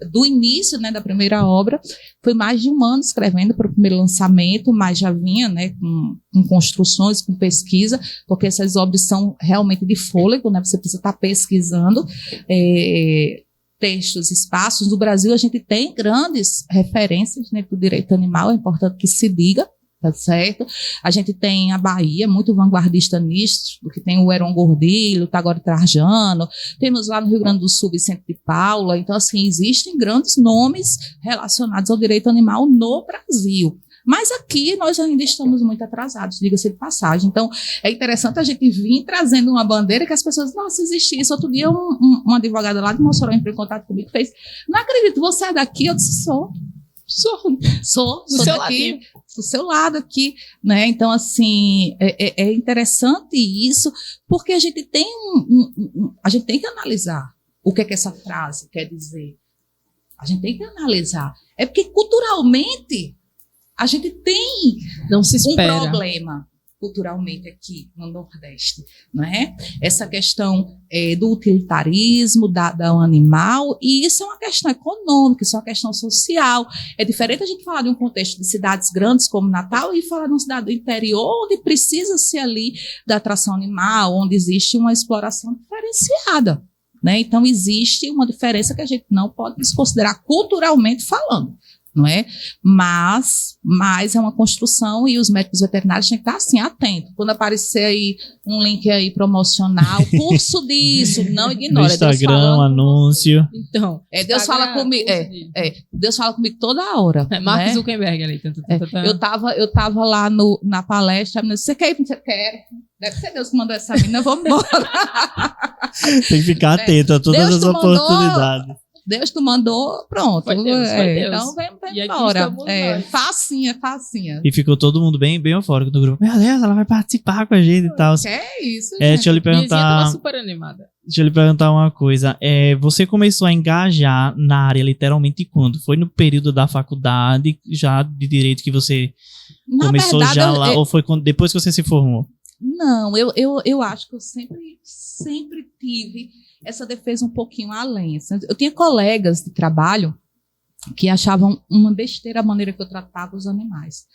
C: do início, né, da primeira obra, foi mais de 1 ano escrevendo para o primeiro lançamento, mas já vinha, né, com construções, com pesquisa, porque essas obras são realmente de fôlego, né, você precisa estar pesquisando, textos, espaços. No Brasil, a gente tem grandes referências, né, do direito animal, é importante que se diga, tá certo? A gente tem a Bahia, muito vanguardista nisso, que tem o Heron Gordilho, o Tagore Trajano, temos lá no Rio Grande do Sul, Vicente de Paula. Então, assim, existem grandes nomes relacionados ao direito animal no Brasil. Mas aqui nós ainda estamos muito atrasados, diga-se de passagem. Então, é interessante a gente vir trazendo uma bandeira que as pessoas, nossa, existe isso. Outro dia, uma advogada lá de Mossoró entrou em contato comigo e fez, não acredito, você é daqui? Eu disse, sou Sou
B: Do seu
C: daqui,
B: ladinho.
C: do seu lado aqui, né? Então, assim, é interessante isso, porque a gente tem a gente tem que analisar o que é que essa frase quer dizer. A gente tem que analisar. É porque culturalmente a gente tem
B: Não se
C: um
B: espera.
C: problema culturalmente aqui no Nordeste, não é? Essa questão do utilitarismo do animal, e isso é uma questão econômica, isso é uma questão social. É diferente a gente falar de um contexto de cidades grandes como Natal e falar de uma cidade do interior onde precisa ser ali da atração animal, onde existe uma exploração diferenciada, né? Então existe uma diferença que a gente não pode desconsiderar culturalmente falando. Não é? Mas é uma construção e os médicos veterinários têm que estar assim, atentos. Quando aparecer aí um link aí promocional, curso disso, não
A: No
C: ignora. Deus
A: Instagram,
C: falando com
A: anúncio.
B: Então.
C: Deus fala comigo. Deus fala comigo toda hora.
B: Mark
C: né?
B: Zuckerberg ali.
C: Eu tava lá na palestra, a menina disse, você quer ir? Você quer? Deve ser Deus que mandou essa menina, vamos embora.
A: Tem que ficar atento a todas
C: Deus
A: as
C: te mandou.
A: oportunidades.
C: Deus te mandou, pronto.
B: Foi Deus.
C: Então vem
B: E aqui
C: embora.
B: estamos nós.
C: Facinha.
A: E ficou todo mundo bem eufórico do grupo. Meu Deus, ela vai participar com a gente e tal.
C: Que é isso,
A: Deixa eu lhe
B: Vizinha tava
A: perguntar.
B: super animada.
A: Deixa eu lhe perguntar uma coisa. Você começou a engajar na área literalmente quando? Foi no período da faculdade, já de direito, que você
C: Na
A: começou
C: verdade,
A: já lá? Ou foi depois que você se formou?
C: Não, eu acho que eu sempre tive essa defesa um pouquinho além. Eu tinha colegas de trabalho que achavam uma besteira a maneira que eu tratava os animais.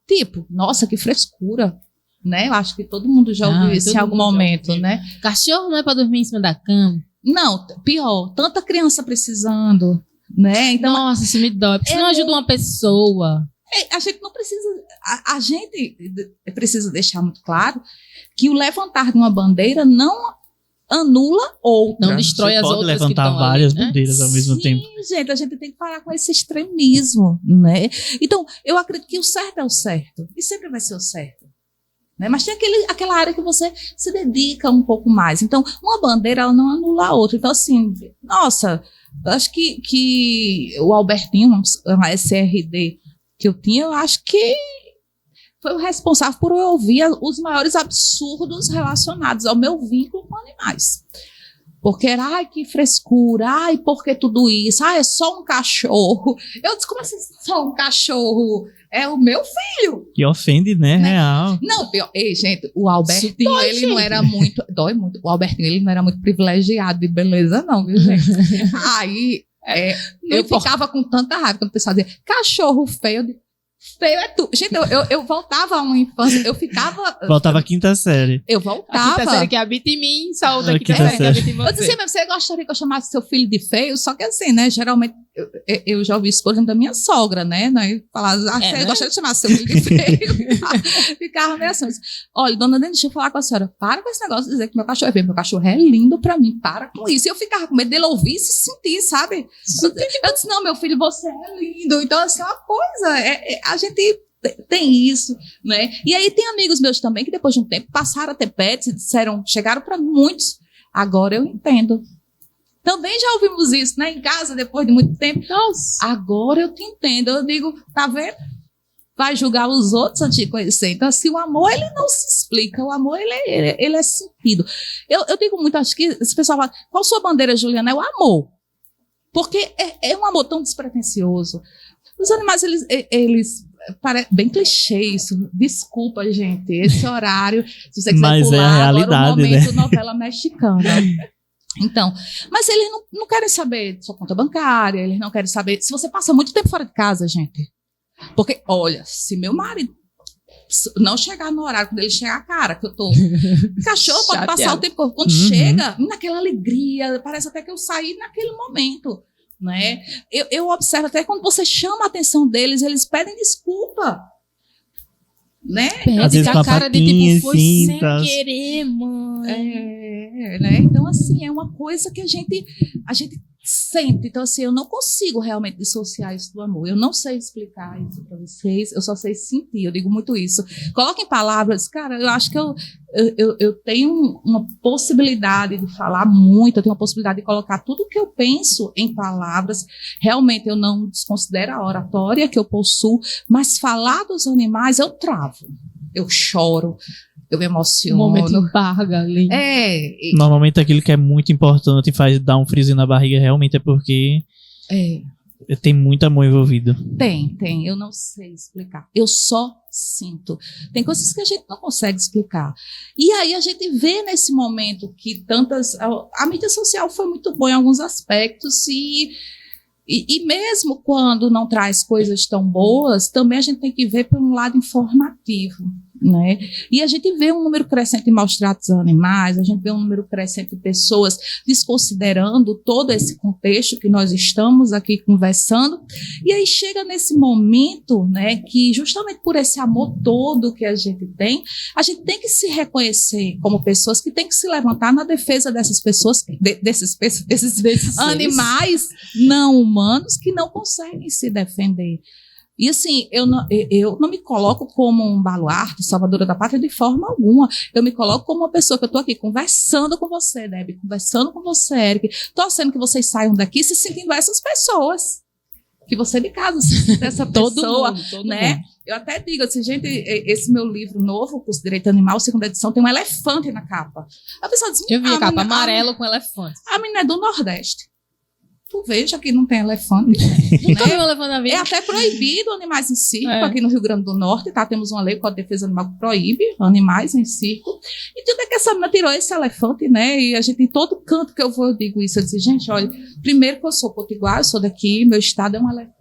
C: Tipo, nossa, que frescura, né? Eu acho que todo mundo já ouviu isso em algum momento, né?
B: Cachorro não é pra dormir em cima da cama.
C: Não, pior, tanta criança precisando, né? Então,
B: Nossa, isso me dói. Porque você não ajuda uma pessoa.
C: a gente não precisa. A gente precisa deixar muito claro que o levantar de uma bandeira não anula outra.
B: Não destrói
A: Você
B: as
A: pode
B: outras que
A: levantar
B: estão
A: várias
B: ali, né?
A: bandeiras ao mesmo tempo.
C: Sim, gente, a gente tem que parar com esse extremismo, né? Então, eu acredito que o certo é o certo. E sempre vai ser o certo. Né? Mas tem aquela área que você se dedica um pouco mais. Então, uma bandeira, ela não anula a outra. Então, assim, nossa, eu acho que o Albertinho, uma SRD que eu tinha, eu acho que foi o responsável por eu ouvir os maiores absurdos relacionados ao meu vínculo com animais. Porque era, ai, que frescura, ai, por que tudo isso? Ai, é só um cachorro. Eu disse, como assim, só um cachorro? É o meu filho.
A: Que ofende, né? Real.
C: Não, pior. Ei, gente, o Albertinho,
B: Dói,
C: ele
B: gente.
C: não era muito. Dói muito. O Albertinho, ele não era muito privilegiado de beleza, não, viu, gente? Aí, eu ficava com tanta raiva quando o pessoal dizia, cachorro feio. Eu digo, feio é tu. Gente, eu voltava a uma infância, eu ficava.
A: Voltava a quinta série.
C: Eu
B: A
C: voltava.
B: quinta série que habita em mim, saúde
A: A
B: a quinta
A: quinta
B: série que habita em
C: Eu disse,
B: você.
C: mas você gostaria que eu chamasse seu filho de feio? Só que assim, né? Geralmente, eu já ouvi isso, por exemplo, da minha sogra, né? Falava, você
B: né?
C: gostaria de chamar seu filho de feio? Ficava meio assim. Eu disse, olha, dona Dani, deixa eu falar com a senhora. Para com esse negócio de dizer que meu cachorro é feio. Meu cachorro é lindo pra mim. Para com isso. E eu ficava com medo dele ouvir e se sentir, sabe? Eu disse, não, meu filho, você é lindo. Então, assim, é uma coisa. A gente tem isso, né? E aí tem amigos meus também que depois de um tempo passaram a ter pets e chegaram para muitos. Agora eu entendo. Também já ouvimos isso, né? Em casa, depois de muito tempo.
B: Nossa.
C: Agora eu te entendo. Eu digo, tá vendo? Vai julgar os outros antes de conhecer. Então, assim, o amor, ele não se explica. O amor, ele é sentido. Eu digo muito, acho que esse pessoal fala, qual sua bandeira, Juliana? É o amor. Porque é um amor tão despretensioso. Os animais, eles parece bem clichê isso. Desculpa, gente, esse horário. Se você quiser
A: Mas
C: pular,
A: é a realidade,
C: agora o momento
A: né?
C: novela mexicana. Então, mas eles não querem saber de sua conta bancária, eles não querem saber se você passa muito tempo fora de casa, gente. Porque, olha, se meu marido não chegar no horário, quando ele chegar, cara, que eu tô... Cachorro pode passar o tempo... Quando chega, naquela alegria, parece até que eu saí naquele momento. Né? Eu observo até quando você chama a atenção deles, eles pedem desculpa, né?
A: Às vezes com a
B: cara de
A: patinha,
B: tipo, foi
A: assim,
B: sem
A: tá.
B: querer, mãe.
C: Né? Então, assim, é uma coisa que a gente Sempre. Então, assim, eu não consigo realmente dissociar isso do amor. Eu não sei explicar isso para vocês, eu só sei sentir. Eu digo muito isso. Coloca em palavras, cara, eu acho que eu tenho uma possibilidade de falar muito, eu tenho uma possibilidade de colocar tudo o que eu penso em palavras. Realmente, eu não desconsidero a oratória que eu possuo, mas falar dos animais, eu travo. Eu choro. Eu me emociono.
B: Um momento embarga ali.
A: Normalmente aquilo que é muito importante e faz dar um friozinho na barriga realmente é porque tem muito amor envolvido.
C: Tem. Eu não sei explicar. Eu só sinto. Tem coisas que a gente não consegue explicar. E aí a gente vê nesse momento que a mídia social foi muito boa em alguns aspectos e mesmo quando não traz coisas tão boas, também a gente tem que ver por um lado informativo. Né? E a gente vê um número crescente de maus tratos a animais, a gente vê um número crescente de pessoas desconsiderando todo esse contexto que nós estamos aqui conversando, e aí chega nesse momento, né, que justamente por esse amor todo que a gente tem que se reconhecer como pessoas que tem que se levantar na defesa dessas pessoas, desses animais não humanos que não conseguem se defender. E assim, eu não me coloco como um baluarte, salvadora da pátria de forma alguma. Eu me coloco como uma pessoa que eu estou aqui conversando com você, Debbie, conversando com você, Eric, torcendo que vocês saiam daqui se sentindo essas pessoas. Que você de casa se sinta essa pessoa,
B: todo
C: né?
B: mundo.
C: Eu até digo assim, gente, esse meu livro novo, Curso de Direito Animal, segunda edição, tem um elefante na capa. A pessoa diz,
B: Eu vi a capa amarelo com elefante.
C: A menina é do Nordeste. Tu veja que não tem elefante.
B: Nunca vi um elefante na vida.
C: É até proibido animais em circo aqui no Rio Grande do Norte, tá? Temos uma lei, o Código de Defesa Animal, que proíbe animais em circo. E de onde é que essa menina tirou esse elefante, né? E a gente, em todo canto que eu vou, eu digo isso. Eu disse, gente, olha, primeiro que eu sou potiguar, eu sou daqui, meu estado é um elefante.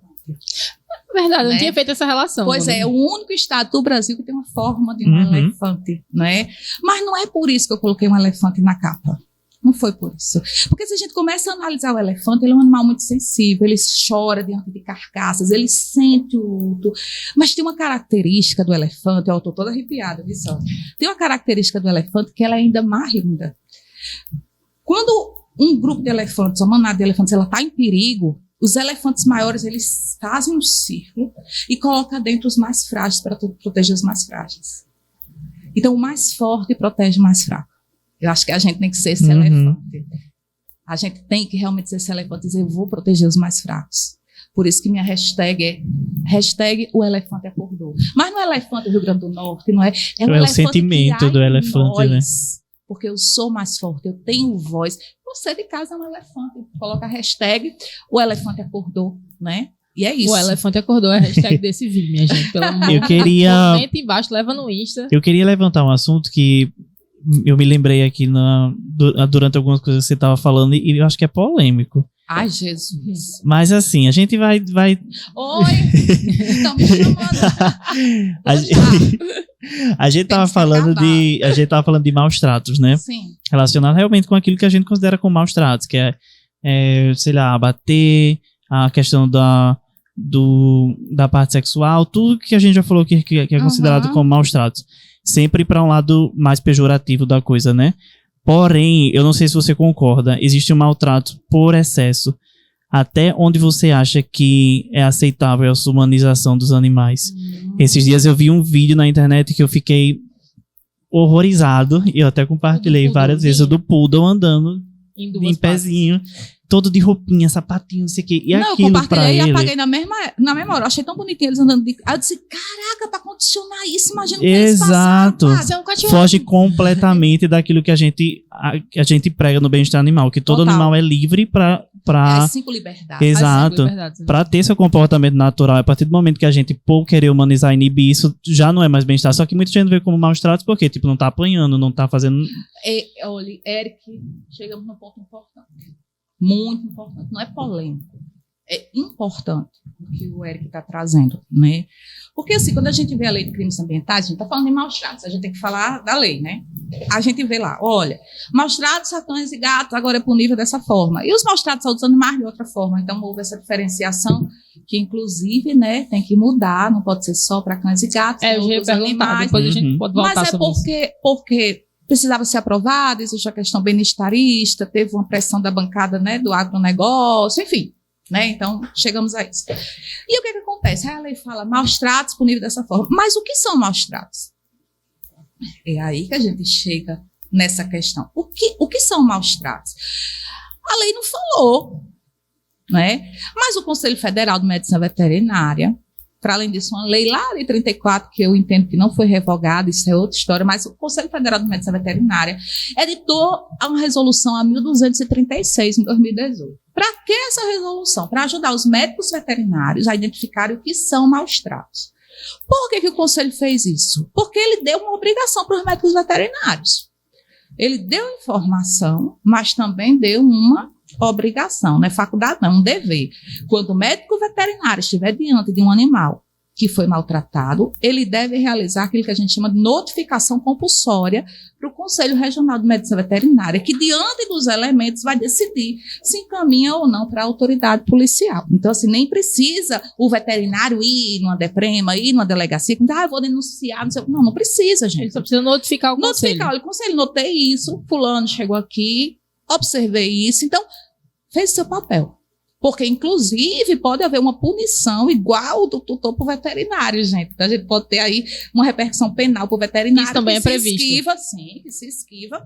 B: Verdade, eu
C: né?
B: não tinha feito essa relação.
C: Pois é o único estado do Brasil que tem uma forma de um elefante, né? Mas não é por isso que eu coloquei um elefante na capa. Não foi por isso. Porque se a gente começa a analisar o elefante, ele é um animal muito sensível, ele chora diante de carcaças, ele sente o luto. Mas tem uma característica do elefante, eu estou toda arrepiada, viu só? Tem uma característica do elefante que ela é ainda mais linda. Quando um grupo de elefantes, uma manada de elefantes, ela está em perigo, os elefantes maiores, eles fazem um círculo e colocam dentro os mais frágeis para proteger os mais frágeis. Então, o mais forte protege o mais fraco. Eu acho que a gente tem que ser esse elefante. A gente tem que realmente ser esse elefante e dizer, eu vou proteger os mais fracos. Por isso que minha hashtag é #o elefante acordou. Mas não é elefante do Rio Grande do Norte, não é? É um
A: o sentimento do elefante, né?
C: Porque eu sou mais forte, eu tenho voz. Você de casa é um elefante. Coloca a hashtag o elefante acordou, né? E é isso.
B: O elefante acordou é a hashtag desse vídeo, minha gente. Pelo amor de Deus. Comenta embaixo, leva no Insta.
A: Eu queria levantar um assunto que eu me lembrei aqui durante algumas coisas que você estava falando e eu acho que é polêmico.
C: Ai, Jesus.
A: Mas assim, a gente vai...
C: Oi! Estão me chamando.
A: A gente tava falando de maus tratos, né?
C: Sim.
A: Relacionado realmente com aquilo que a gente considera como maus tratos, que sei lá, bater, a questão da parte sexual, tudo que a gente já falou que é considerado como maus tratos. Sempre para um lado mais pejorativo da coisa, né? Porém, eu não sei se você concorda, existe um maltrato por excesso. Até onde você acha que é aceitável a humanização dos animais? Esses dias eu vi um vídeo na internet que eu fiquei horrorizado, e eu até compartilhei várias vezes, o do poodle andando em pezinho, todo de roupinha, sapatinho, não sei o quê. E
C: não,
A: aquilo
C: eu compartilhei
A: pra
C: e
A: ele...
C: apaguei na mesma hora. Eu achei tão bonitinho eles andando de... Aí eu disse, caraca, pra condicionar isso, imagina o que eles
A: Exato.
C: passaram.
A: Foge completamente daquilo que a gente prega no bem-estar animal, que todo animal é livre pra
C: as 5 liberdades.
A: Exato. Pra ter seu comportamento natural. A partir do momento que a gente, por querer humanizar e inibir isso, já não é mais bem-estar. Só que muita gente vê como maus tratos porque, tipo, não tá apanhando, não tá fazendo...
C: Olha, Eric, chegamos num ponto importante. Muito importante. Não é polêmico. É importante o que o Eric está trazendo, né? Porque, assim, quando a gente vê a lei de crimes ambientais, a gente está falando de maus tratos, a gente tem que falar da lei, né? A gente vê lá, olha, maus tratos a cães e gatos agora é punível dessa forma. E os maus tratos a outros animais de outra forma. Então, houve essa diferenciação que, inclusive, né, tem que mudar, não pode ser só para cães e gatos.
B: Eu já ia perguntar, depois a gente pode voltar
C: mas
B: sobre isso.
C: Porque precisava ser aprovada, existe a questão benestarista, teve uma pressão da bancada, né, do agronegócio, enfim. Né? Então, chegamos a isso. E o que acontece? A lei fala maus tratos puníveis dessa forma. Mas o que são maus tratos? É aí que a gente chega nessa questão. O que são maus tratos? A lei não falou, né? Mas o Conselho Federal de Medicina Veterinária, para além disso, uma lei lá de 34, que eu entendo que não foi revogada, isso é outra história, mas o Conselho Federal de Medicina Veterinária editou uma resolução a 1236 em 2018. Para que essa resolução? Para ajudar os médicos veterinários a identificarem o que são maus tratos. Por que o Conselho fez isso? Porque ele deu uma obrigação para os médicos veterinários. Ele deu informação, mas também deu uma obrigação, não é faculdade, não, é um dever. Quando o médico veterinário estiver diante de um animal que foi maltratado, ele deve realizar aquilo que a gente chama de notificação compulsória para o Conselho Regional de Medicina Veterinária, que diante dos elementos vai decidir se encaminha ou não para a autoridade policial. Então, assim, nem precisa o veterinário ir numa DEPREMA, ir numa delegacia, eu vou denunciar, não sei. Não precisa, gente.
B: Ele só precisa notificar o conselho.
C: Olha, o conselho, notei isso, fulano chegou aqui, observei isso, então fez seu papel. Porque, inclusive, pode haver uma punição igual do tutor para o veterinário, gente. Então, a gente pode ter aí uma repercussão penal para o veterinário.
B: Isso também é previsto.
C: Que se esquiva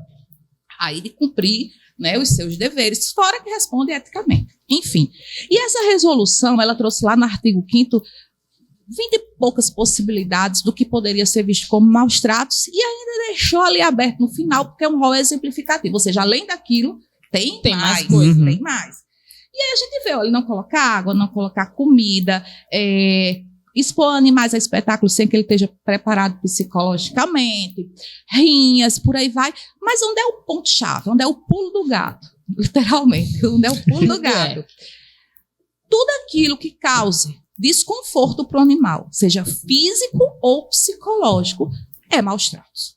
C: aí de cumprir, né, os seus deveres, fora que responde eticamente. Enfim. E essa resolução, ela trouxe lá no artigo 5º 20 e poucas possibilidades do que poderia ser visto como maus tratos e ainda deixou ali aberto no final, porque é um rol exemplificativo. Ou seja, além daquilo, tem mais coisa, tem mais. E aí a gente vê, olha, não colocar água, não colocar comida, expor animais a espetáculos sem que ele esteja preparado psicologicamente, rinhas, por aí vai. Mas onde é o ponto-chave? Onde é o pulo do gato? Literalmente, onde é o pulo do gato? Tudo aquilo que cause desconforto para o animal, seja físico ou psicológico, é maus tratos.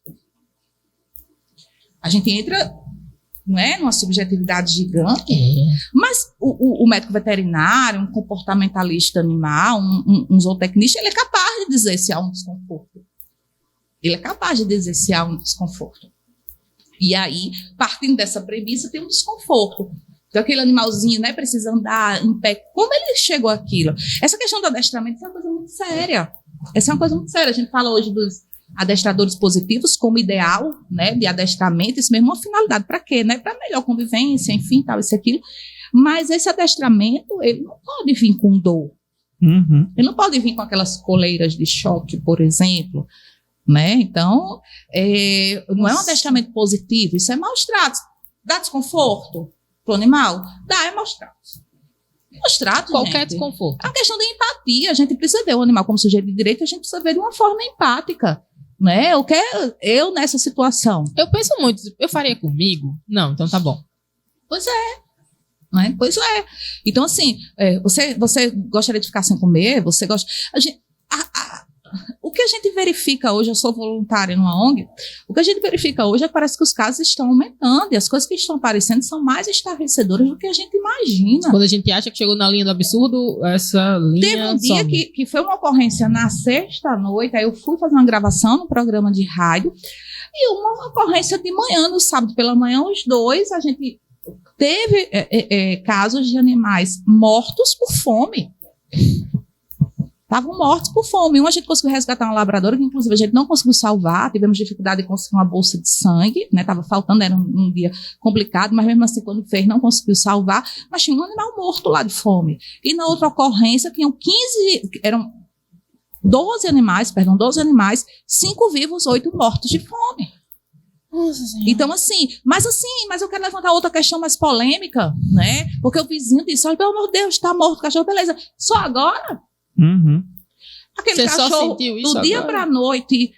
C: A gente entra, não é, numa subjetividade gigante, mas o médico veterinário, um comportamentalista animal, um zootecnista, ele é capaz de dizer se há um desconforto. Ele é capaz de dizer se há um desconforto. E aí, partindo dessa premissa, tem um desconforto. Então, aquele animalzinho, né, precisa andar em pé. Como ele chegou àquilo? Essa questão do adestramento é uma coisa muito séria. Essa é uma coisa muito séria. A gente fala hoje dos adestradores positivos como ideal, né, de adestramento, isso mesmo é uma finalidade. Para quê? Né? Para melhor convivência, enfim, tal, isso e aquilo. Mas esse adestramento, ele não pode vir com dor.
A: Uhum.
C: Ele não pode vir com aquelas coleiras de choque, por exemplo. Né? Então, não é um adestramento positivo, isso é maus tratos. Dá desconforto para o animal? Dá, é maus tratos. Maus tratos,
B: qualquer
C: gente.
B: desconforto.
C: É uma questão de empatia. A gente precisa ver o animal como sujeito de direito, a gente precisa ver de uma forma empática. Né? O que é eu nessa situação?
B: Eu penso muito, eu faria comigo? Não, então tá bom.
C: Pois é. Né? Pois é. Então, assim, você gostaria de ficar sem comer? Você gosta... O que a gente verifica hoje, eu sou voluntária numa ONG, o que a gente verifica hoje é que parece que os casos estão aumentando e as coisas que estão aparecendo são mais estarrecedoras do que a gente imagina.
B: Quando a gente acha que chegou na linha do absurdo, essa linha
C: teve um dia que foi uma ocorrência na sexta-noite, aí eu fui fazer uma gravação no programa de rádio e uma ocorrência de manhã, no sábado pela manhã, os dois, a gente teve casos de animais mortos por fome. Estavam mortos por fome. Um a gente conseguiu resgatar uma labradora, que inclusive a gente não conseguiu salvar, tivemos dificuldade de conseguir uma bolsa de sangue, né? Estava faltando, era um dia complicado, mas mesmo assim, quando fez, não conseguiu salvar, mas tinha um animal morto lá de fome. E na outra ocorrência, eram 12 animais, 5 vivos, 8 mortos de fome.
B: Nossa Senhora.
C: Então, mas eu quero levantar outra questão mais polêmica, né? Porque o vizinho disse, olha, pelo amor de Deus, está morto o cachorro, beleza. Só agora?
A: Uhum.
C: Aquele
B: Você
C: cachorro
B: só sentiu isso
C: do dia
B: agora?
C: para a noite.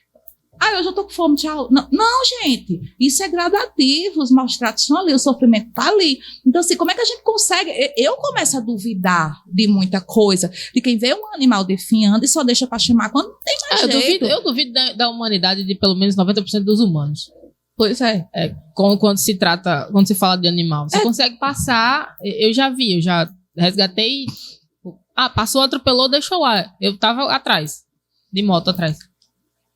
C: Hoje eu tô com fome, tchau. Não, gente, isso é gradativo, os maus tratos estão ali, o sofrimento tá ali. Então, assim, como é que a gente consegue? Eu começo a duvidar de muita coisa, de quem vê um animal definhando e só deixa para chamar quando não tem mais jeito.
B: Eu duvido da humanidade de pelo menos 90% dos humanos.
C: Pois é.
B: Quando se fala de animal. Você consegue passar, eu já resgatei. Passou, atropelou, deixou lá. Eu tava atrás, de moto atrás.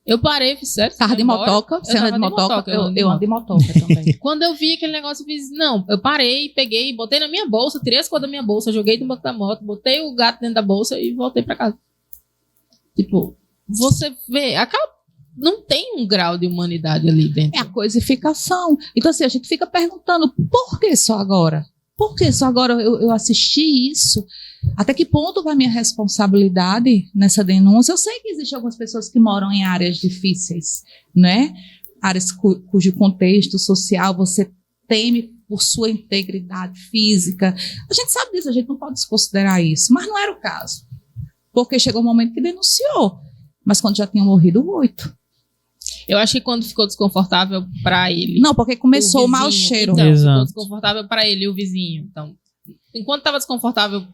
B: Eu parei, fiz sério.
C: Carro de motoca, você anda de motoca? Eu ando de motoca também.
B: Quando eu vi aquele negócio, eu fiz, não, eu parei, peguei, botei na minha bolsa, tirei as coisas da minha bolsa, joguei no banco da moto, botei o gato dentro da bolsa e voltei pra casa. Tipo, você vê, não tem um grau de humanidade ali dentro.
C: É a coisificação. Então, assim, a gente fica perguntando, por que só agora? Por que só agora eu assisti isso? Até que ponto vai minha responsabilidade nessa denúncia? Eu sei que existem algumas pessoas que moram em áreas difíceis, né? Áreas cujo contexto social você teme por sua integridade física. A gente sabe disso, a gente não pode desconsiderar isso. Mas não era o caso. Porque chegou um momento que denunciou. Mas quando já tinham morrido 8.
B: Eu acho que quando ficou desconfortável pra ele.
C: Não, porque começou o mau cheiro.
B: Então,
A: Exato.
B: ficou desconfortável pra ele e o vizinho. Então, enquanto tava desconfortável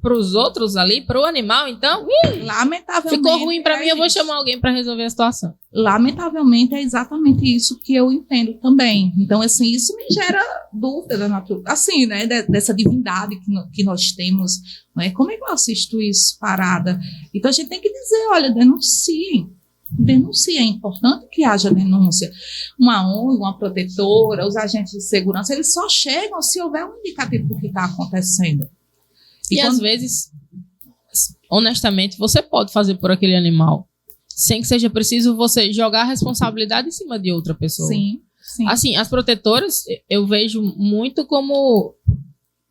B: pros outros ali, pro animal, então,
C: Lamentavelmente.
B: ficou ruim pra mim, eu vou
C: isso.
B: chamar alguém pra resolver a situação.
C: Lamentavelmente, é exatamente isso que eu entendo também. Então, assim, isso me gera dúvida da natureza, assim, né, dessa divindade que nós temos, né? Como é que eu assisto isso parada? Então, a gente tem que dizer, olha, denunciem. Denuncia, é importante que haja denúncia. Uma ONG, uma protetora, os agentes de segurança, eles só chegam se houver um indicativo do que está acontecendo.
B: E às vezes, honestamente, você pode fazer por aquele animal, sem que seja preciso você jogar a responsabilidade em cima de outra pessoa.
C: Sim, sim.
B: Assim, as protetoras, eu vejo muito como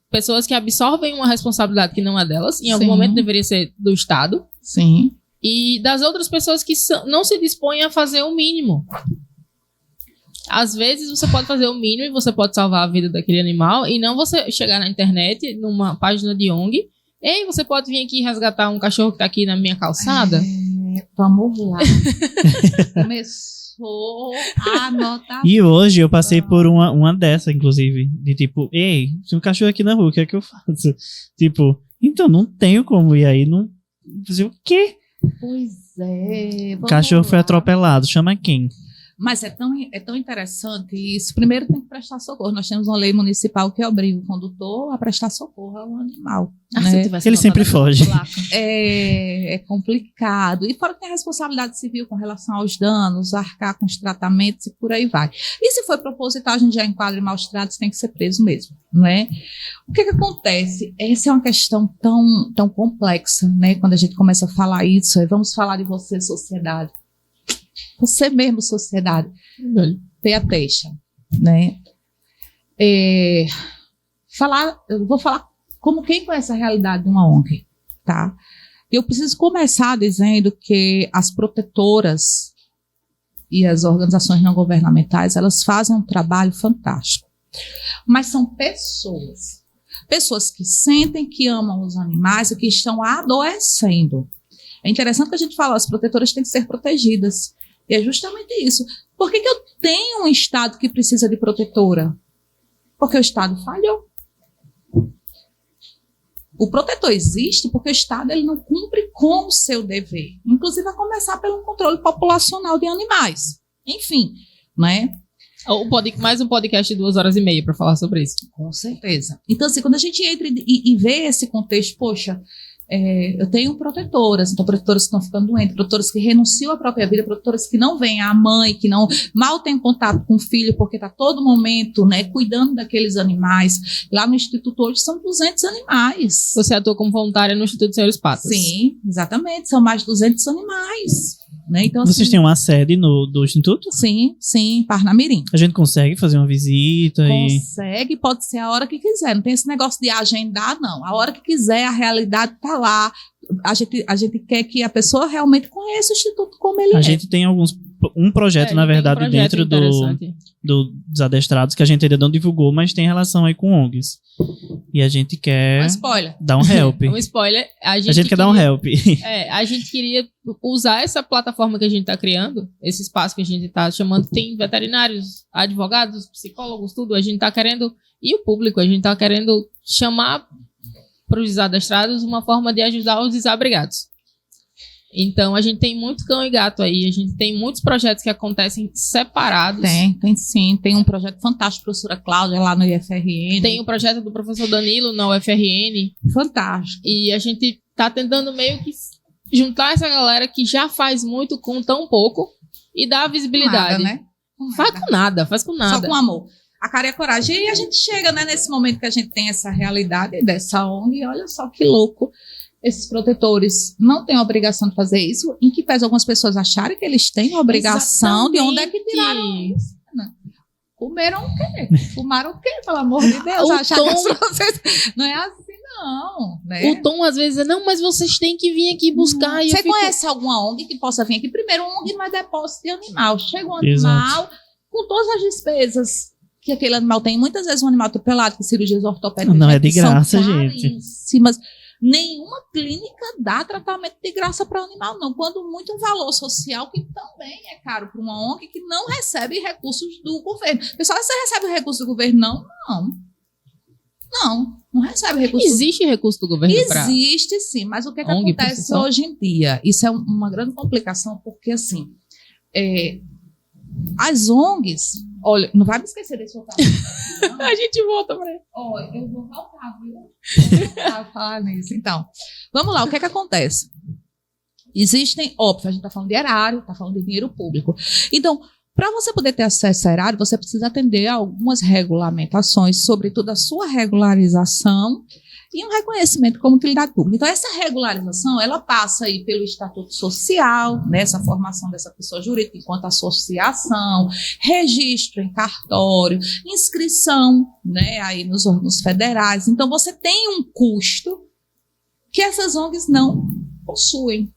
B: pessoas que absorvem uma responsabilidade que não é delas, em algum
C: Sim.
B: momento deveria ser do Estado,
C: Sim.
B: e das outras pessoas que não se dispõem a fazer o mínimo. Às vezes você pode fazer o mínimo e você pode salvar a vida daquele animal e não você chegar na internet, numa página de ONG, ei, você pode vir aqui resgatar um cachorro que tá aqui na minha calçada?
C: Vamos lá. Começou a anotar.
A: E hoje eu passei por uma dessa, inclusive. De tipo, ei, tem um cachorro aqui na rua, o que é que eu faço? Tipo, então não tenho como ir aí, não fazer o quê?
C: Pois é.
A: O cachorro foi
C: lá.
A: atropelado, chama quem?
C: Mas é tão interessante isso. Primeiro tem que prestar socorro. Nós temos uma lei municipal que obriga o condutor a prestar socorro ao animal. Né?
A: Ele sempre foge.
C: É complicado. E fora que tem a responsabilidade civil com relação aos danos, arcar com os tratamentos e por aí vai. E se for proposital, a gente já enquadra em maus tratos, tem que ser preso mesmo, não é? O que acontece? Essa é uma questão tão complexa, né? Quando a gente começa a falar isso, vamos falar de você, sociedade. Você mesmo, sociedade. Tem a teixa, né? Eu vou falar como quem conhece a realidade de uma ONG, tá? Eu preciso começar dizendo que as protetoras e as organizações não governamentais, elas fazem um trabalho fantástico. Mas são pessoas que sentem, que amam os animais e que estão adoecendo. É interessante que a gente fala, as protetoras têm que ser protegidas. E é justamente isso. Por que eu tenho um Estado que precisa de protetora? Porque o Estado falhou. O protetor existe porque o Estado ele não cumpre com o seu dever. Inclusive, a começar pelo controle populacional de animais. Enfim, né?
B: Mais um podcast de 2h30 para falar sobre isso.
C: Com certeza. Então, assim, quando a gente entra e vê esse contexto, poxa, eu tenho protetoras, então protetoras que estão ficando doentes, protetoras que renunciam à própria vida, protetoras que não veem a mãe, que não mal tem contato com o filho, porque está todo momento, né, cuidando daqueles animais. Lá no Instituto hoje são 200 animais.
B: Você atua como voluntária no Instituto Senhores Patas.
C: Sim, exatamente, são mais de 200 animais. Né? Então,
A: Vocês
C: assim,
A: têm uma sede do Instituto?
C: Sim, Parnamirim.
A: A gente consegue fazer uma visita
C: Consegue, pode ser a hora que quiser. Não tem esse negócio de agendar, não. A hora que quiser, a realidade está lá. A gente quer que a pessoa realmente conheça o Instituto como ele
A: A
C: é.
A: gente tem um projeto, na verdade,
B: tem um projeto
A: dentro dos adestrados, que a gente ainda não divulgou, mas tem relação aí com ONGs. E a gente quer
C: Um spoiler.
A: dar um help.
B: Um spoiler.
A: A gente quer dar um help.
B: A gente queria usar essa plataforma que a gente está criando, esse espaço que a gente está chamando, tem veterinários, advogados, psicólogos, tudo. A gente está querendo, e o público, a gente está querendo chamar para os desadestrados uma forma de ajudar os desabrigados. Então, a gente tem muito cão e gato aí, a gente tem muitos projetos que acontecem separados.
C: Tem sim. Tem um projeto fantástico, professora Cláudia, lá no IFRN.
B: Tem o projeto do professor Danilo na UFRN.
C: Fantástico.
B: E a gente tá tentando meio que juntar essa galera que já faz muito com tão pouco e dá visibilidade.
C: Nada, né?
B: Faz com nada.
C: Só com amor. A cara e a coragem. E a gente chega, né, nesse momento que a gente tem essa realidade dessa ONG, e olha só que louco. Esses protetores não têm a obrigação de fazer isso, em que pese algumas pessoas acharem que eles têm a obrigação. De onde é que tiraram isso? Né? Comeram o quê? Fumaram o quê? Pelo amor de Deus. Acharam que vocês... Não é assim, não. Né?
B: O tom, às vezes, é, não, mas vocês têm que vir aqui buscar.
C: Você conhece alguma ONG que possa vir aqui? Primeiro, uma ONG não é depósito de animal. Chega um animal com todas as despesas que aquele animal tem. Muitas vezes um animal atropelado, com cirurgias ortopédicas.
A: Não é de graça, gente.
C: Mas nenhuma clínica dá tratamento de graça para o animal, não. Quando muito um valor social que também é caro para uma ONG que não recebe recursos do governo. Pessoal, você recebe recurso do governo? Não recebe recurso.
B: Existe recurso do governo para...
C: Existe sim, mas o que acontece hoje em dia? Isso é uma grande complicação, porque assim, as ONGs, olha, não vai me esquecer desse outro.
B: A gente volta para ele.
C: Olha, eu vou voltar, viu? Vou voltar a falar nisso. Então, vamos lá, o que acontece? Existem, óbvio, a gente está falando de erário, está falando de dinheiro público. Então, para você poder ter acesso a erário, você precisa atender a algumas regulamentações, sobretudo a sua regularização e um reconhecimento como utilidade pública. Então, essa regularização, ela passa aí pelo estatuto social, né, essa formação dessa pessoa jurídica enquanto associação, registro em cartório, inscrição, né, aí nos órgãos federais. Então, você tem um custo que essas ONGs não possuem.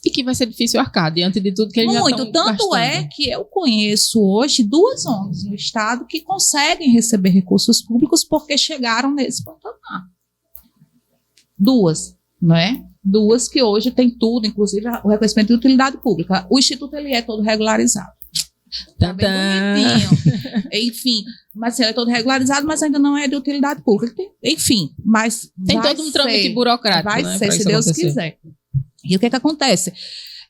B: E que vai ser difícil arcar, diante de tudo que eles já estão
C: Muito, tanto é que eu conheço hoje 2 ONGs no estado que conseguem receber recursos públicos porque chegaram nesse patamar. 2, não é? 2 que hoje tem tudo, inclusive o reconhecimento de utilidade pública. O instituto, ele é todo regularizado. Tá bem bonitinho. Enfim, mas ele é todo regularizado, mas ainda não é de utilidade pública. Enfim, mas
B: tem todo um trâmite burocrático,
C: vai
B: né,
C: ser, se Deus quiser. E o que acontece?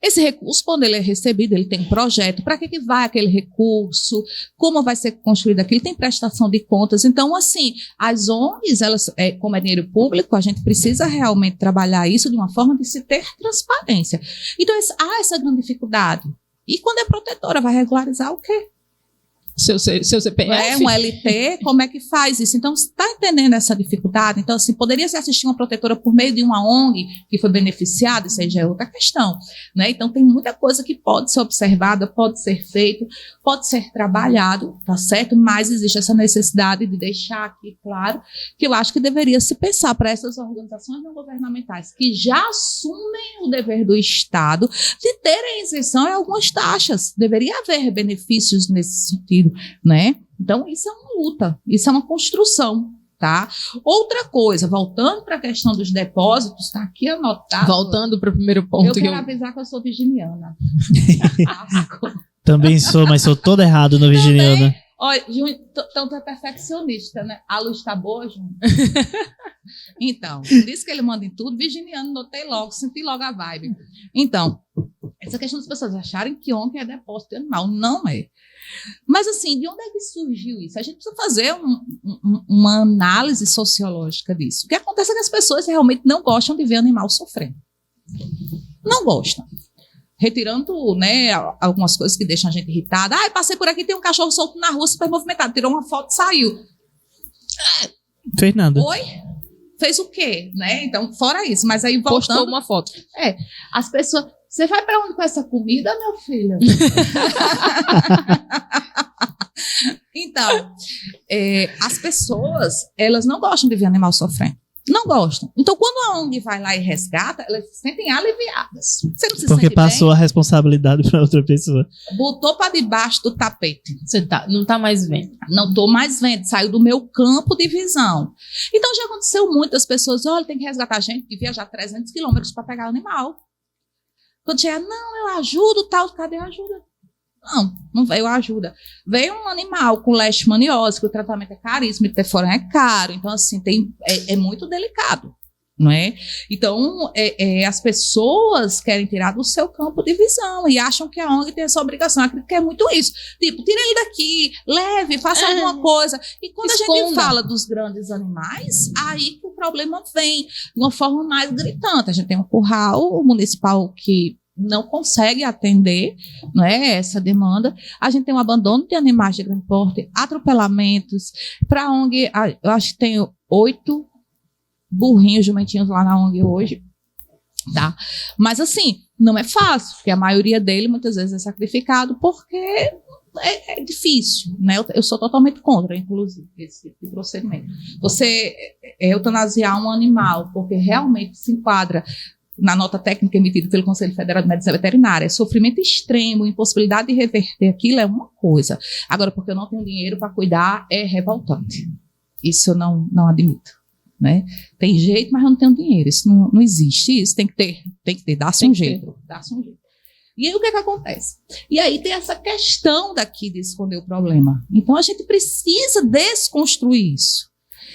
C: Esse recurso, quando ele é recebido, ele tem um projeto. Para que vai aquele recurso? Como vai ser construído aquilo? Tem prestação de contas. Então, assim, as ONGs, elas, como é dinheiro público, a gente precisa realmente trabalhar isso de uma forma de se ter transparência. Então, há essa grande dificuldade. E quando é protetora, vai regularizar o quê?
B: Seu CPF?
C: Um LT, como é que faz isso? Então, você está entendendo essa dificuldade? Então, assim, poderia se assistir uma protetora por meio de uma ONG que foi beneficiada, isso aí já é outra questão, né? Então, tem muita coisa que pode ser observada, pode ser feito, pode ser trabalhado, tá certo? Mas existe essa necessidade de deixar aqui claro que eu acho que deveria se pensar para essas organizações não governamentais que já assumem o dever do Estado de terem isenção em algumas taxas. Deveria haver benefícios nesse sentido, né? Então, isso é uma luta, isso é uma construção, tá? Outra coisa, voltando para a questão dos depósitos, está aqui anotado.
B: Voltando para o primeiro ponto.
C: Eu quero avisar que eu sou virginiana.
A: Também sou, mas sou todo errado no virginiana.
C: Olha, então tu é perfeccionista, né? A luz tá boa, Júnior? Então, por isso que ele manda em tudo. Virginiano, notei logo, senti logo a vibe. Então, essa questão das pessoas acharem que ONG é depósito de animal. Não é. Mas, assim, de onde é que surgiu isso? A gente precisa fazer uma análise sociológica disso. O que acontece é que as pessoas realmente não gostam de ver animal sofrendo. Não gostam. Retirando, né, algumas coisas que deixam a gente irritada. Ah, passei por aqui, tem um cachorro solto na rua, super movimentado. Tirou uma foto, saiu.
A: Fez nada.
C: Oi? Fez o quê? Né? Então, fora isso. Mas aí, voltando...
B: Postou uma foto.
C: As pessoas... Você vai para onde com essa comida, meu filho? Então, as pessoas, elas não gostam de ver animal sofrendo. Não gostam. Então, quando a ONG vai lá e resgata, elas se sentem aliviadas. Você não se
A: Porque
C: sente
A: passou
C: bem?
A: a responsabilidade para outra pessoa.
C: Botou para debaixo do tapete.
B: Você não tá mais vendo.
C: Não estou mais vendo. Saiu do meu campo de visão. Então, já aconteceu muitas pessoas, olha, tem que resgatar a gente, que viajar 300 quilômetros para pegar o animal. Quando chega, não, eu ajudo, tal, cadê a ajuda? Não veio ajuda. Veio um animal com leishmaniose, que o tratamento é caríssimo, e teforão é caro. Então, assim, é muito delicado, não é? Então, as pessoas querem tirar do seu campo de visão e acham que a ONG tem essa obrigação. Eu acredito que é muito isso. Tipo, tira ele daqui, leve, faça alguma coisa. E quando
B: Esconda.
C: a gente fala dos grandes animais, aí que o problema vem de uma forma mais gritante. A gente tem um curral municipal que não consegue atender, não é, essa demanda. A gente tem um abandono de animais de grande porte, atropelamentos. Para a ONG, eu acho que tem 8 burrinhos, jumentinhos lá na ONG hoje. Tá? Mas assim, não é fácil, porque a maioria dele muitas vezes é sacrificado porque é difícil, né? Eu sou totalmente contra, inclusive, esse tipo de procedimento. Você eutanasiar um animal porque realmente se enquadra na nota técnica emitida pelo Conselho Federal de Medicina Veterinária, sofrimento extremo, impossibilidade de reverter aquilo é uma coisa. Agora, porque eu não tenho dinheiro para cuidar, é revoltante. Isso eu não admito. Né? Tem jeito, mas eu não tenho dinheiro. Isso não existe. Isso tem que ter, dá-se um jeito. E aí o que acontece? E aí tem essa questão daqui de esconder o problema. Então a gente precisa desconstruir isso.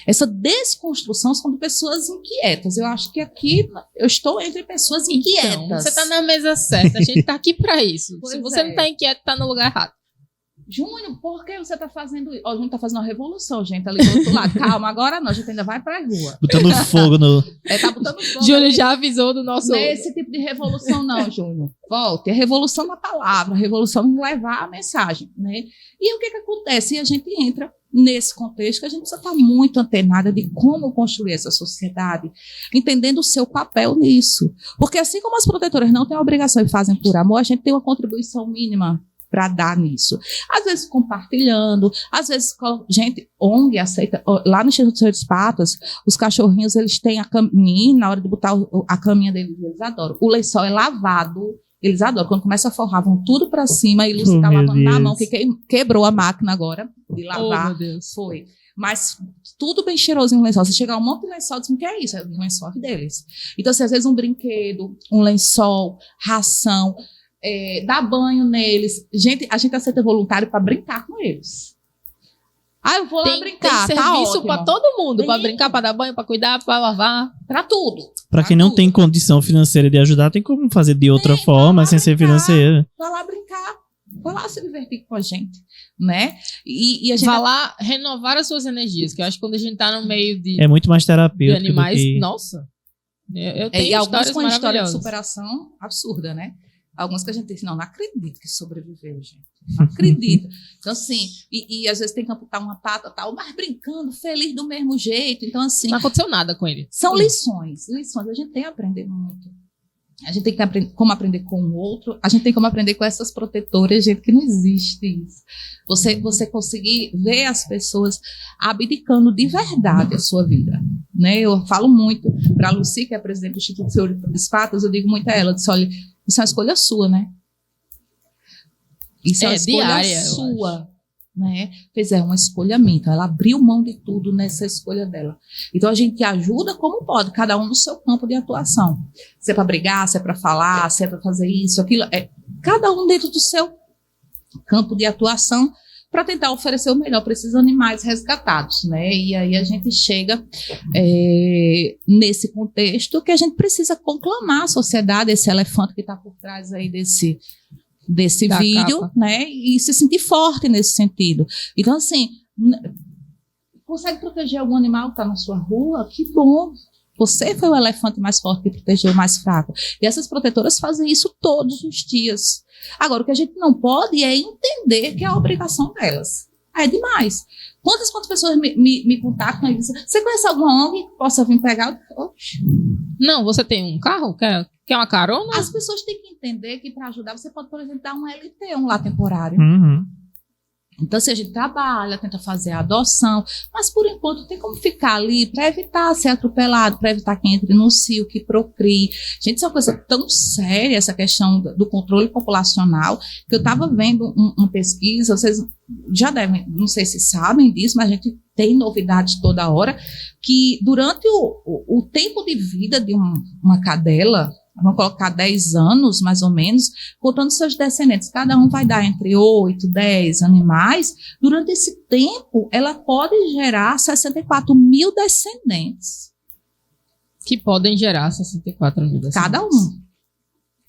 C: Essa desconstrução são de pessoas inquietas. Eu acho que aqui eu estou entre pessoas inquietas.
B: Então, você está na mesa certa. A gente está aqui para isso.
C: Pois
B: Se você não está inquieto, está no lugar errado.
C: Júnior, por que você está fazendo isso? Ó, a gente está fazendo uma revolução, gente, ali do outro lado. Calma, agora não, a gente ainda vai para a rua.
A: Botando fogo no...
C: Tá botando fogo.
B: Júnior já avisou do nosso...
C: Não é esse tipo de revolução não, Júnior. Volte, é revolução na palavra, revolução em levar a mensagem, né? E o que acontece? E a gente entra nesse contexto que a gente precisa estar muito antenada de como construir essa sociedade, entendendo o seu papel nisso. Porque assim como as protetoras não têm a obrigação e fazem por amor, a gente tem uma contribuição mínima para dar nisso. Às vezes compartilhando, às vezes, gente, ONG aceita, lá no Instituto dos Patos, os cachorrinhos, eles têm a caminha, na hora de botar a caminha deles, eles adoram. O lençol é lavado, eles adoram. Quando começa a forrar, vão tudo para cima, e Lúcia está lavando na mão, que quebrou a máquina agora de lavar.
B: Meu Deus.
C: Foi. Mas tudo bem cheirosinho no lençol. Você chega a um monte de lençol, diz, o que é isso? É o lençol deles. Então, assim, às vezes um brinquedo, um lençol, ração, dar banho neles. Gente, a gente aceita voluntário para brincar com eles. Eu vou lá brincar.
B: Tem serviço para todo mundo, para brincar, para dar banho, para cuidar, para lavar,
C: para tudo.
A: Para quem não tem condição financeira de ajudar, tem como fazer de outra forma, sem ser financeira.
C: Vai lá brincar, vai lá se divertir com a gente, né? E a gente
B: vai lá renovar as suas energias, que eu acho que quando a gente tá no meio de...
A: É muito mais terapêutico
B: de animais,
A: do que...
B: Nossa. Eu tenho
C: e alguns com uma história de
B: maravilhosas.
C: superação absurda, né? Alguns que a gente diz, não acredito que sobreviveu, gente. Não acredito. Então, assim, e às vezes tem que amputar uma pata, tal, mas brincando, feliz do mesmo jeito. Então, assim...
B: Não aconteceu nada com ele.
C: São lições. A gente tem que aprender muito. A gente tem que aprender como aprender com o outro. A gente tem como aprender com essas protetoras, gente, que não existe isso. Você conseguir ver as pessoas abdicando de verdade a sua vida. Né? Eu falo muito para a Lucy, que é presidente do Instituto dos Patos, eu digo muito a ela, eu disse, olha, isso é uma escolha sua, né? Isso é uma escolha
B: diária,
C: sua. Né? Pois é, uma escolha minha. Então, ela abriu mão de tudo nessa escolha dela. Então, a gente ajuda como pode, cada um no seu campo de atuação. Se é para brigar, se é para falar, se é para fazer isso, aquilo. Cada um dentro do seu campo de atuação para tentar oferecer o melhor para esses animais resgatados, né? E aí a gente chega nesse contexto que a gente precisa conclamar a sociedade, esse elefante que está por trás aí desse vídeo, capa, né? E se sentir forte nesse sentido. Então, assim, consegue proteger algum animal que está na sua rua? Que bom! Você foi o elefante mais forte que protegeu o mais fraco. E essas protetoras fazem isso todos os dias. Agora, o que a gente não pode é entender que é a obrigação delas. É demais. Quantas pessoas me contactam e dizem, você conhece alguma ONG que possa vir pegar? Oxe.
B: Não, você tem um carro? Quer uma carona?
C: As pessoas têm que entender que para ajudar você pode, por exemplo, dar um LT, um lar temporário.
A: Uhum.
C: Então, se a gente trabalha, tenta fazer a adoção, mas por enquanto tem como ficar ali para evitar ser atropelado, para evitar que entre no cio, que procrie. Gente, isso é uma coisa tão séria, essa questão do controle populacional, que eu estava vendo uma pesquisa, vocês já devem, não sei se sabem disso, mas a gente tem novidades toda hora, que durante o tempo de vida de uma cadela, vamos colocar 10 anos, mais ou menos, contando seus descendentes. Cada um vai dar entre 8, 10 animais. Durante esse tempo, ela pode gerar 64 mil descendentes.
B: Que podem gerar 64 mil descendentes.
C: Cada um.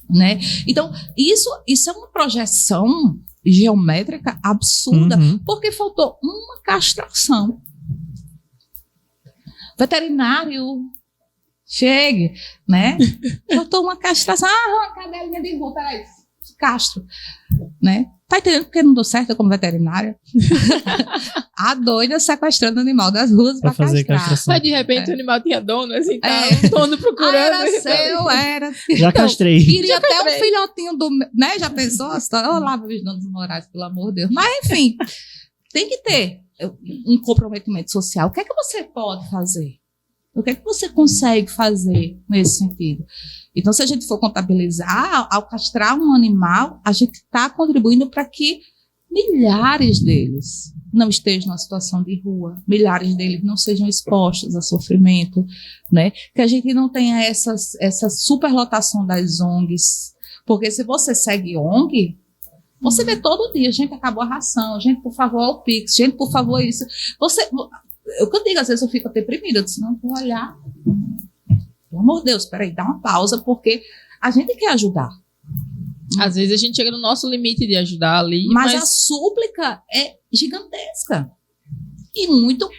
C: Né? Então, isso é uma projeção geométrica absurda, porque faltou uma castração. Veterinário chegue, né? Faltou uma castração, uma cadelinha de rua, peraí, castro, né? Tá entendendo porque não deu certo como veterinária? A doida sequestrando o animal das ruas
A: Pra
C: pra
A: fazer
C: castrar.
A: castração.
B: Mas de repente o animal tinha dono, assim, tá?
C: É.
B: Um dono procurando.
C: Era seu, era.
A: Já castrei.
C: Queria até um filhotinho do. Né? Já pensou a história? Eu lá, Danos Moraes, pelo amor de Deus. Mas, enfim, tem que ter um comprometimento social. O que é que você pode fazer? O que é que você consegue fazer nesse sentido? Então, se a gente for contabilizar, ao castrar um animal, a gente está contribuindo para que milhares deles não estejam numa situação de rua, milhares deles não sejam expostos a sofrimento, né? Que a gente não tenha essa superlotação das ONGs, porque se você segue ONG, você vê todo dia, gente, acabou a ração, gente, por favor, o Pix, gente, por favor, isso. O que eu digo, às vezes eu fico deprimida, eu disse, não, vou olhar, pelo amor de Deus, peraí, dá uma pausa, porque a gente quer ajudar.
B: Às vezes a gente chega no nosso limite de ajudar ali,
C: Mas a súplica é gigantesca. E muito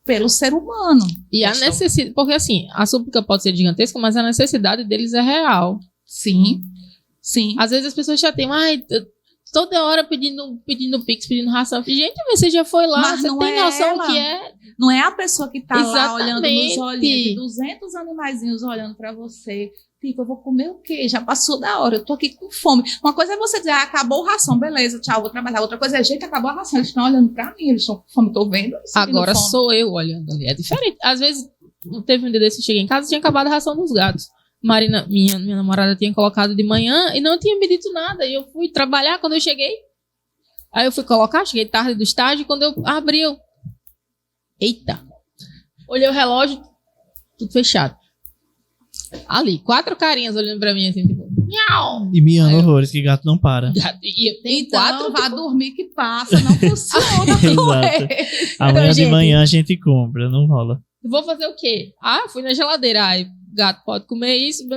C: pelo ser humano.
B: E a necessidade, porque assim, a súplica pode ser gigantesca, mas a necessidade deles é real.
C: Sim, sim.
B: Às vezes as pessoas já têm, toda hora pedindo Pix, pedindo ração. Gente, você já foi lá,
C: Mas
B: você
C: não
B: tem
C: é
B: noção
C: ela.
B: que é.
C: Não é a pessoa que está lá olhando nos
B: Exatamente.
C: olhinhos, de 200 animaizinhos olhando para você. Tipo, eu vou comer o quê? Já passou da hora, eu tô aqui com fome. Uma coisa é você dizer, acabou a ração, beleza, tchau, vou trabalhar. Outra coisa é, gente, acabou a ração, eles estão olhando para mim, eles estão com fome, tô vendo.
B: Agora
C: fome.
B: sou eu olhando ali. É diferente. Às vezes, teve um dia desse que eu cheguei em casa e tinha acabado a ração dos gatos. Marina, minha namorada, tinha colocado de manhã e não tinha me dito nada. E eu fui trabalhar quando eu cheguei. Aí eu fui colocar, cheguei tarde do estágio, quando eu abri, eita! Olhei o relógio, tudo fechado. Ali, 4 carinhas olhando pra mim assim, tipo, miau!
A: E miando horrores, que gato não para.
B: E eu tenho
C: Então,
B: 4
C: vá dormir que passa, não funciona. com
A: Exato.
C: ele.
A: Amanhã de
B: gente-
A: manhã a gente compra, não rola.
B: Vou fazer o quê? Fui na geladeira. Ai, gato pode comer isso.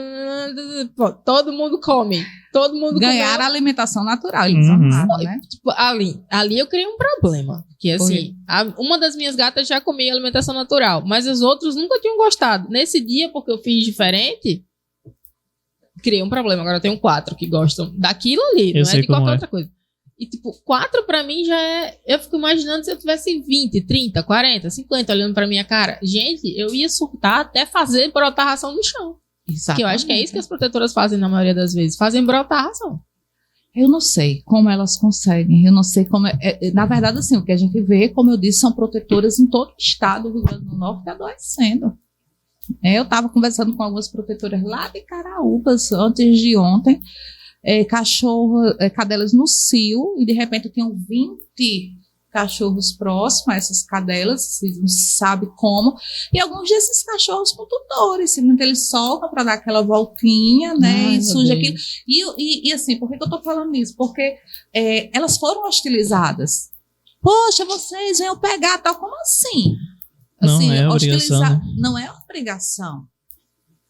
B: Pô, todo mundo come. Todo mundo
C: Ganhar a alimentação natural, eles
A: Uhum.
C: amaram, né?
B: Tipo, ali eu criei um problema. Que assim, uma das minhas gatas já comia alimentação natural, mas os outros nunca tinham gostado. Nesse dia, porque eu fiz diferente, criei um problema. Agora eu tenho 4 que gostam daquilo ali,
A: Eu
B: não é
A: sei
B: de
A: como
B: qualquer
A: é.
B: outra coisa. E tipo, 4 pra mim já é. Eu fico imaginando se eu tivesse 20, 30, 40, 50 olhando pra minha cara. Gente, eu ia surtar até fazer brotar ração no chão. Que eu acho que é isso que as protetoras fazem na maioria das vezes. Fazem brotar ração.
C: Eu não sei como elas conseguem, eu não sei como. Na verdade, assim, o que a gente vê, como eu disse, são protetoras em todo o estado do Rio Grande do Norte adoecendo. Eu estava conversando com algumas protetoras lá de Caraúbas antes de ontem, cadelas no cio, e de repente tinham 20 cachorros próximos a essas cadelas, você não sabe como, e alguns desses cachorros com tutores, simplesmente eles soltam para dar aquela voltinha, né,
B: Ai,
C: e
B: meu
C: suja
B: Deus.
C: aquilo. E assim, por que eu tô falando isso? Porque elas foram hostilizadas. Poxa, vocês venham pegar, tal, como assim?
A: Não
C: Assim,
A: é obrigação, né?
C: não é obrigação,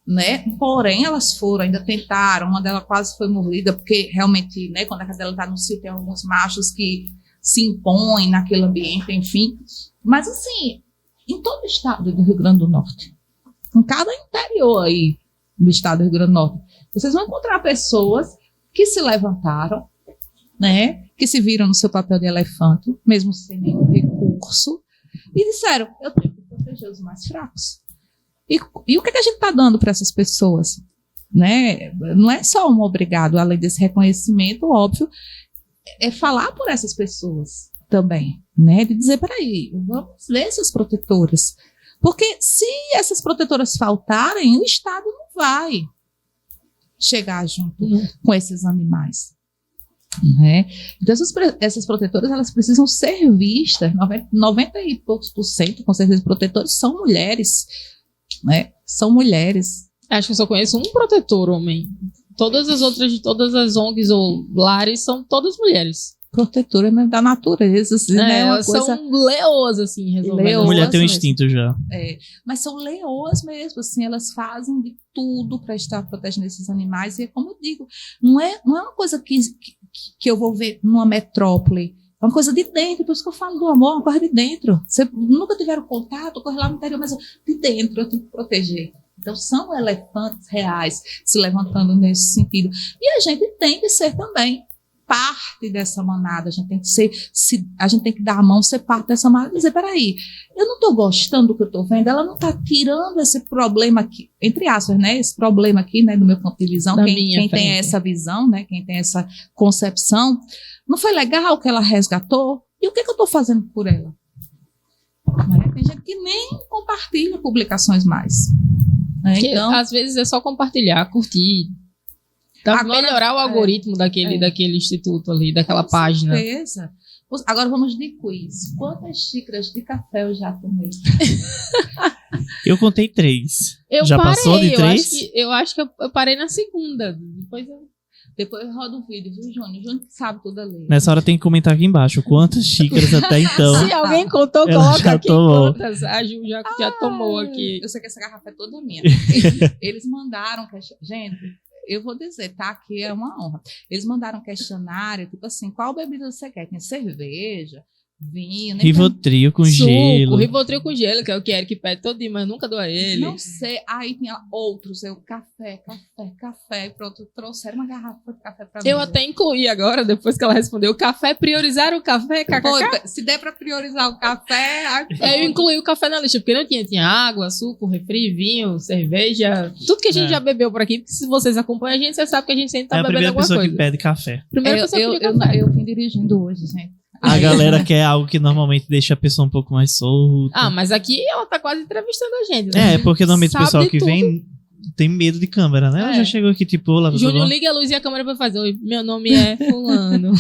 C: né? Porém, elas foram, ainda tentaram, uma delas quase foi mordida, porque realmente, né, quando a cadela está no cio, tem alguns machos que se impõem naquele ambiente, enfim. Mas, assim, em todo o estado do Rio Grande do Norte, em cada interior aí do estado do Rio Grande do Norte, vocês vão encontrar pessoas que se levantaram, né, que se viram no seu papel de elefante, mesmo sem nenhum recurso, e disseram, eu tenho que proteger os mais fracos. E o que a gente está dando para essas pessoas? Né? Não é só um obrigado, além desse reconhecimento, óbvio, é falar por essas pessoas também, né? De dizer, peraí, vamos ver essas protetoras. Porque se essas protetoras faltarem, o Estado não vai chegar junto com esses animais. Né? Então, essas protetoras, elas precisam ser vistas, 90 e poucos % com certeza, protetores são mulheres, né? São mulheres.
B: Acho que eu só conheço um protetor homem. Todas as outras de todas as ONGs ou lares são todas mulheres.
C: Protetora mesmo da natureza, assim, né? Uma
B: Elas
C: coisa...
B: são leoas, assim, resolvendo.
C: Leoas.
A: Mulher tem um
C: mesmo.
A: instinto já.
C: Mas são leoas mesmo, assim, elas fazem de tudo para estar protegendo esses animais. E é como eu digo, não é uma coisa que eu vou ver numa metrópole. É uma coisa de dentro, por isso que eu falo do amor, uma coisa de dentro. Você nunca tiveram contato, corre lá no interior, mas de dentro eu tenho que proteger. Então, são elefantes reais se levantando nesse sentido. E a gente tem que ser também parte dessa manada. A gente tem que ser, a gente tem que dar a mão, ser parte dessa manada e dizer, peraí, eu não estou gostando do que eu estou vendo, ela não está tirando esse problema aqui, entre aspas, né? Esse problema aqui, né, do meu campo de visão, quem tem essa visão, né? Quem tem essa concepção, não foi legal o que ela resgatou? E o que eu estou fazendo por ela? Né? Tem gente que nem compartilha publicações mais. Né? Então,
B: às vezes é só compartilhar, curtir. Melhorar o algoritmo daquele instituto ali, daquela página.
C: Com certeza. Agora vamos de quiz. Quantas xícaras de café eu já tomei?
A: Eu contei 3.
B: Eu
A: já
B: parei,
A: passou de 3?
B: Eu acho que eu parei na segunda.
C: Depois eu rodo o vídeo, viu, Júnior? O Júnior que sabe tudo ali.
A: Nessa hora tem que comentar aqui embaixo quantas xícaras até então.
B: Se alguém contou, coloca aqui quantas. A Ju já tomou aqui.
C: Eu sei que essa garrafa é toda minha. Eles mandaram... Gente, eu vou dizer, tá? Aqui é uma honra. Eles mandaram um questionário, tipo assim, qual bebida você quer? Tinha cerveja, vinho...
A: Rivotril com gelo.
B: Rivotril com gelo, que é o que Eric pede todo dia, mas nunca dou a ele.
C: Não sei. Aí tinha outros, café. E pronto, trouxeram uma garrafa de café pra mim.
B: Eu até incluí agora, depois que ela respondeu, o café, priorizar o café, kkk.
C: Se der pra priorizar o café...
B: Eu incluí o café na lista, porque não tinha água, açúcar, refri, vinho, cerveja, tudo que a gente já bebeu por aqui, porque se vocês acompanham a gente, você sabe que a gente sempre tá bebendo alguma coisa.
A: É a primeira pessoa que pede café.
B: Primeira pessoa que pede café.
C: Eu vim dirigindo hoje, gente.
A: A galera quer algo que normalmente deixa a pessoa um pouco mais solta.
B: Ah, mas aqui ela tá quase entrevistando a gente, né?
A: Porque normalmente o pessoal que
B: tudo.
A: Vem tem medo de câmera, né? Ela já chegou aqui, tipo, olá,
B: Júnior, liga a luz e a câmera pra fazer. Oi, meu nome é fulano.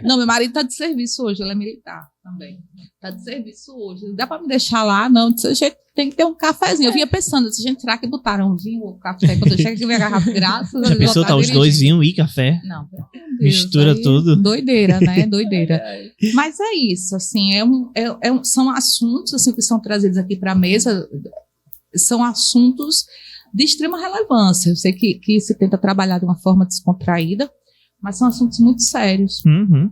C: Não, meu marido tá de serviço hoje, ele é militar também. Tá de serviço hoje. Não dá pra me deixar lá, não. A gente tem que ter um cafezinho. Eu vinha pensando, se a gente será que botaram um vinho ou café? Quando eu chego aqui, minha garrafa, graças a Deus.
A: Já pensou, tá os dois vinho e café?
C: Não, Deus,
A: mistura tudo.
C: Doideira, né? Doideira. Mas é isso, assim, são assuntos assim, que são trazidos aqui pra mesa, são assuntos de extrema relevância. Eu sei que se tenta trabalhar de uma forma descontraída, mas são assuntos muito sérios.
A: Uhum.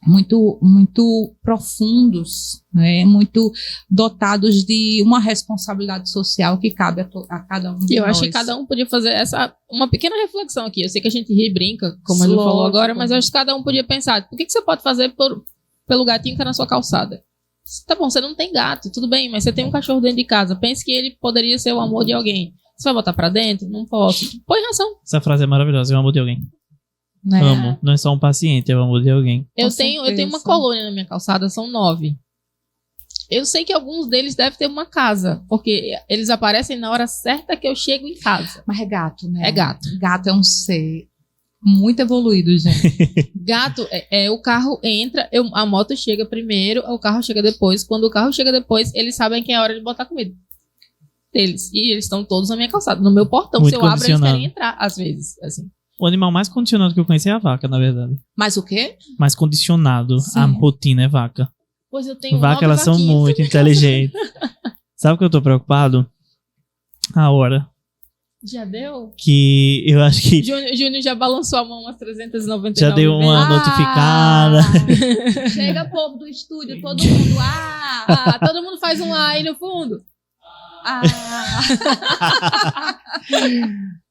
C: Muito profundos, né? Muito dotados de uma responsabilidade social que cabe a cada um de nós.
B: Eu acho que cada um podia fazer uma pequena reflexão aqui. Eu sei que a gente ri e brinca, como a Ju falou agora, mas eu acho que cada um podia pensar, por que você pode fazer pelo gatinho que tá na sua calçada? Tá bom, você não tem gato, tudo bem, mas você tem um cachorro dentro de casa. Pense que ele poderia ser o amor de alguém. Você vai botar pra dentro? Não posso. Põe ração.
A: Essa frase é maravilhosa, é o amor de alguém.
C: Né?
A: Amo. Não é só um paciente, é o amor de alguém.
B: Eu tenho uma colônia na minha calçada, são 9. Eu sei que alguns deles devem ter uma casa, porque eles aparecem na hora certa que eu chego em casa.
C: Mas é gato, né?
B: É gato.
C: Gato é um ser muito evoluído, gente.
B: Gato, o carro entra, a moto chega primeiro, o carro chega depois. Quando o carro chega depois, eles sabem que é a hora de botar comida deles. E eles estão todos na minha calçada, no meu portão.
A: Muito
B: se eu abro, eles querem entrar, às vezes, assim.
A: O animal mais condicionado que eu conheci é a vaca, na verdade.
C: Mas o quê?
A: Mais condicionado.
C: Sim.
A: A rotina é vaca.
B: Pois eu tenho
A: Vaca, elas são
B: vaquinhas.
A: muito inteligentes. Sabe o que eu tô preocupado? A hora.
B: Já deu?
A: Que eu acho que
B: Júnior já balançou a mão umas 399
A: já deu uma
B: vezes.
A: notificada.
C: Chega, povo do estúdio, todo mundo.
B: Todo mundo faz um A aí no fundo.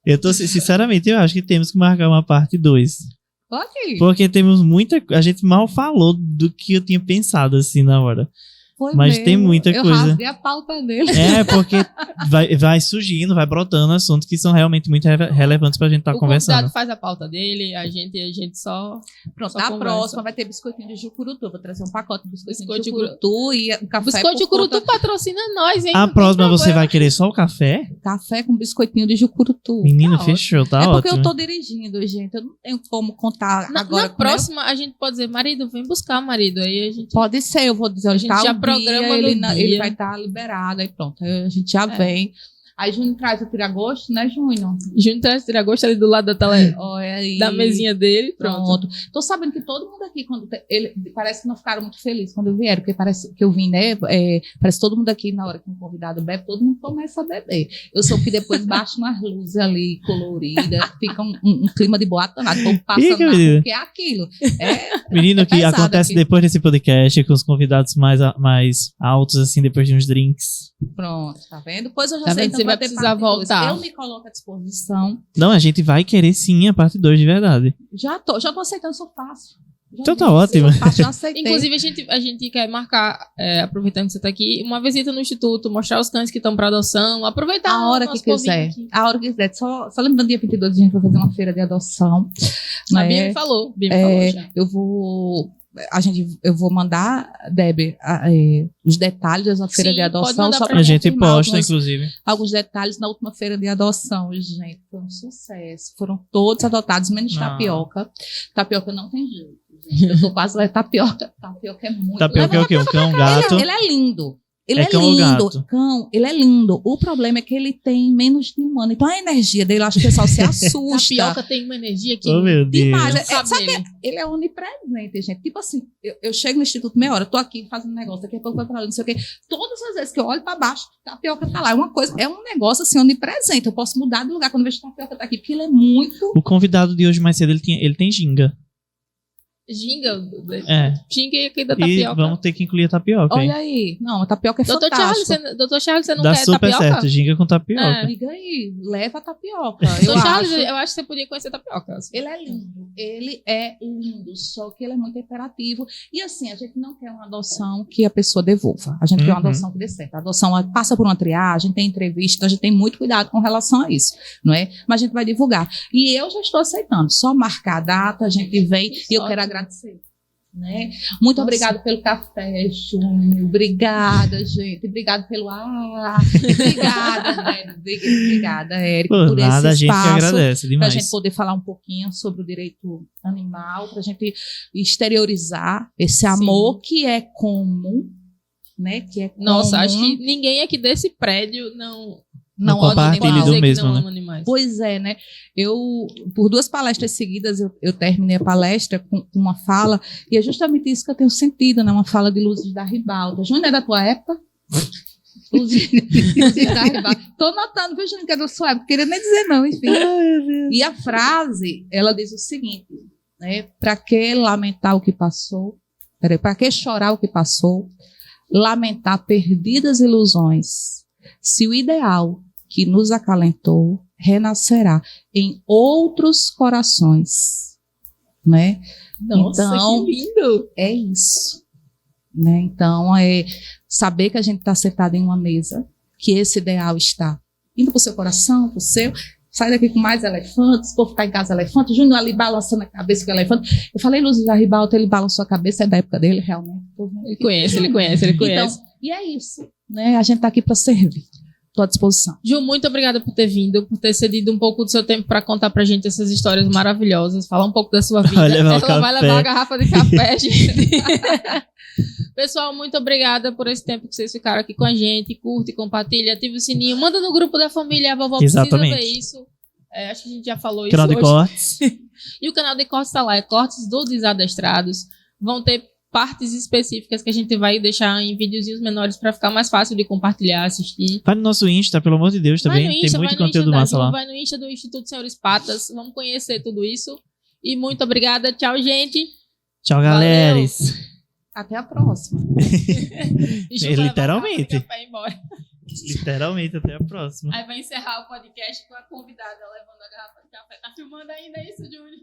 A: Eu tô, sinceramente, eu acho que temos que marcar uma parte 2.
C: Ok.
A: Porque temos muita... A gente mal falou do que eu tinha pensado, assim, na hora.
C: Foi
A: Mas
C: mesmo.
A: tem muita coisa.
C: Eu rasguei a pauta dele.
A: Porque vai surgindo, vai brotando assuntos que são realmente muito relevantes pra gente estar conversando.
B: O convidado faz a pauta dele, a gente só...
C: Pronto,
B: só
C: a
B: conversa.
C: próxima vai ter biscoitinho de jucurutu. Vou trazer um pacote de biscoitinho de jucurutu e um café.
B: Biscoito de jucurutu patrocina nós, hein?
A: A próxima você vai querer só o café?
C: Café com biscoitinho de jucurutu.
A: Menino, fechou, tá ótimo.
C: É porque eu tô dirigindo, gente. Eu não tenho como contar agora.
B: Na próxima, a gente pode dizer, marido, vem buscar, marido. Aí a gente...
C: Pode ser, eu vou dizer onde tá
B: já programa
C: ele vai estar liberado, aí pronto. Aí a gente já vem. Aí Júnior traz o tiragosto, né, Júnior?
B: Júnior traz o tiragosto ali do lado da tela, da mesinha dele, pronto.
C: Tô sabendo que todo mundo aqui, parece que não ficaram muito felizes quando vieram, porque parece que eu vim, né, parece que todo mundo aqui, na hora que um convidado bebe, todo mundo começa a beber. Eu sou que depois baixo umas luzes ali, coloridas, fica um clima de boato danado, o povo passando na rua, porque é aquilo.
A: Menino, que acontece
C: aqui.
A: Depois desse podcast, com os convidados mais altos, assim, depois de uns drinks.
C: Pronto, tá vendo? Depois eu já
B: Tá
C: sei
B: vendo?
C: também.
B: vai
C: ter
B: precisar
C: parte dois.
B: voltar.
C: Eu me coloco à disposição.
A: Não, a gente vai querer sim a parte 2 de verdade.
C: Já tô aceitando, sou fácil.
A: Então tá ótimo.
C: Já aceitei.
B: Inclusive, a gente quer marcar, aproveitando que você tá aqui, uma visita no Instituto, mostrar os cães que estão para adoção, aproveitar
C: A hora
B: o
C: que
B: nosso
C: quiser.
B: povinho aqui.
C: A hora que quiser. Só lembrando, dia 22 a gente vai fazer uma feira de adoção.
B: A
C: né?
B: Bia me falou. Já.
C: Eu vou mandar, Debbie, os detalhes dessa feira
B: Sim,
C: de
B: pode
C: adoção.
B: mandar
C: Só
B: pra
C: pra
A: A gente
C: confirmar
A: posta, inclusive.
C: alguns detalhes na última feira de adoção. Gente, foi um sucesso. Foram todos adotados, menos Tapioca. Tapioca não tem jeito. Gente. Eu tô quase lá, Tapioca. Tapioca é muito...
A: Tapioca é o quê? Um cão, um gato?
C: Ele é lindo. Ele
A: É
C: é
A: cão ou
C: lindo.
A: gato?
C: Cão, ele é lindo. O problema é que ele tem menos de um ano. Então a energia dele, eu acho que o pessoal se assusta.
B: Tapioca tem uma energia que
A: Oh, meu Deus.
C: Demais.
B: sabe
C: Sabe
B: dele.
C: que ele é onipresente, gente. Tipo assim, eu chego no instituto meia hora, tô aqui fazendo negócio, daqui a pouco eu vou pra lá, não sei o quê. Todas as vezes que eu olho pra baixo, Tapioca tá lá. É um negócio assim, onipresente. Eu posso mudar de lugar quando eu vejo que Tapioca tá aqui, porque ele é muito...
A: O convidado de hoje mais cedo, ele tem ginga.
B: Ginga.
A: É.
B: Ginga aqui da
A: E
B: tapioca.
A: vamos ter que incluir a tapioca, hein?
C: Olha aí. Não, a Tapioca é
B: Doutor Charles,
C: fantástico.
B: Doutor Charles, você não
A: Dá
B: quer
A: super
B: tapioca?
A: certo, ginga com tapioca.
C: Liga aí, leva a Tapioca.
B: Doutor
C: Eu
B: Charles,
C: acho.
B: eu acho que você podia conhecer tapioca.
C: Ele é lindo, ele é lindo, só que ele é muito imperativo. E assim, a gente não quer uma adoção que a pessoa devolva. A gente quer uma
A: Uhum.
C: adoção que dê certo. A adoção passa por uma triagem, tem entrevista, a gente tem muito cuidado com relação a isso, não é? Mas a gente vai divulgar. E eu já estou aceitando, só marcar a data, a gente vem e eu quero agradecer. Né? Muito obrigado pelo café, Júnior. Obrigada, gente. Obrigado pelo Obrigada, né? Obrigada, Érico,
A: Por nada, a
C: esse
A: gente que
C: espaço.
A: agradece
C: Para a
A: demais.
C: gente poder falar um pouquinho sobre o direito animal, para a gente exteriorizar esse amor que é comum, né? Que é
B: Nossa,
C: comum.
B: acho que ninguém aqui desse prédio não
A: Não
C: ama
A: compartilha
C: animal.
A: do
B: dizer que
A: mesmo,
B: não
A: né?
B: ama animais.
C: Pois é, né? Por 2 palestras seguidas, eu terminei a palestra com uma fala, e é justamente isso que eu tenho sentido, né? Uma fala de Luzes da Ribalta. Júnior, é da tua época? Luzes da Ribalta. Tô notando, viu, Júnior, que é da sua época. Queria nem dizer não, enfim. E a frase, ela diz o seguinte, né? Para que lamentar o que passou? Para que chorar o que passou? Lamentar perdidas ilusões. Se o ideal que nos acalentou renascerá em outros corações, né?
B: Nossa,
C: Então,
B: que lindo!
C: é isso, né? Então, é saber que a gente está sentado em uma mesa, que esse ideal está indo para o seu coração, para o seu. Sai daqui com mais elefantes, o povo está em casa elefante, Júnior ali balançando a cabeça com o elefante. Eu falei, Luzes da Ribalta, ele balançou a cabeça, é da época dele, realmente.
B: Ele conhece.
C: Então, e é isso, né? A gente está aqui para servir. Estou à disposição.
B: Ju, muito obrigada por ter vindo, por ter cedido um pouco do seu tempo para contar pra gente essas histórias maravilhosas, falar um pouco da sua vida.
A: Vai levar o
B: Ela vai
A: café.
B: levar a garrafa de café, gente. Pessoal, muito obrigada por esse tempo que vocês ficaram aqui com a gente. Curte, compartilha, ativa o sininho, manda no grupo da família, a vovó
A: Exatamente.
B: precisa ver isso. Acho que a gente já falou
A: Canal
B: isso
A: de
B: hoje.
A: cortes.
B: E o canal de cortes está lá, é Cortes do Desadestrados. Vão ter partes específicas que a gente vai deixar em videozinhos menores para ficar mais fácil de compartilhar, assistir.
A: Vai no nosso Insta, pelo amor de Deus, também.
B: Vai no Insta,
A: Tem muito
B: vai no
A: conteúdo
B: Insta da
A: massa
B: Ju,
A: lá.
B: vai no Insta do Instituto Senhores Patas. Vamos conhecer tudo isso. E muito obrigada. Tchau, gente.
A: Tchau, galeres.
C: Até a próxima.
B: E Ju vai levar
A: Literalmente.
B: a garrafa de café e ir embora.
A: Literalmente, até a próxima.
B: Aí vai encerrar o podcast com a convidada levando a garrafa de café. Tá filmando ainda isso, Júlio?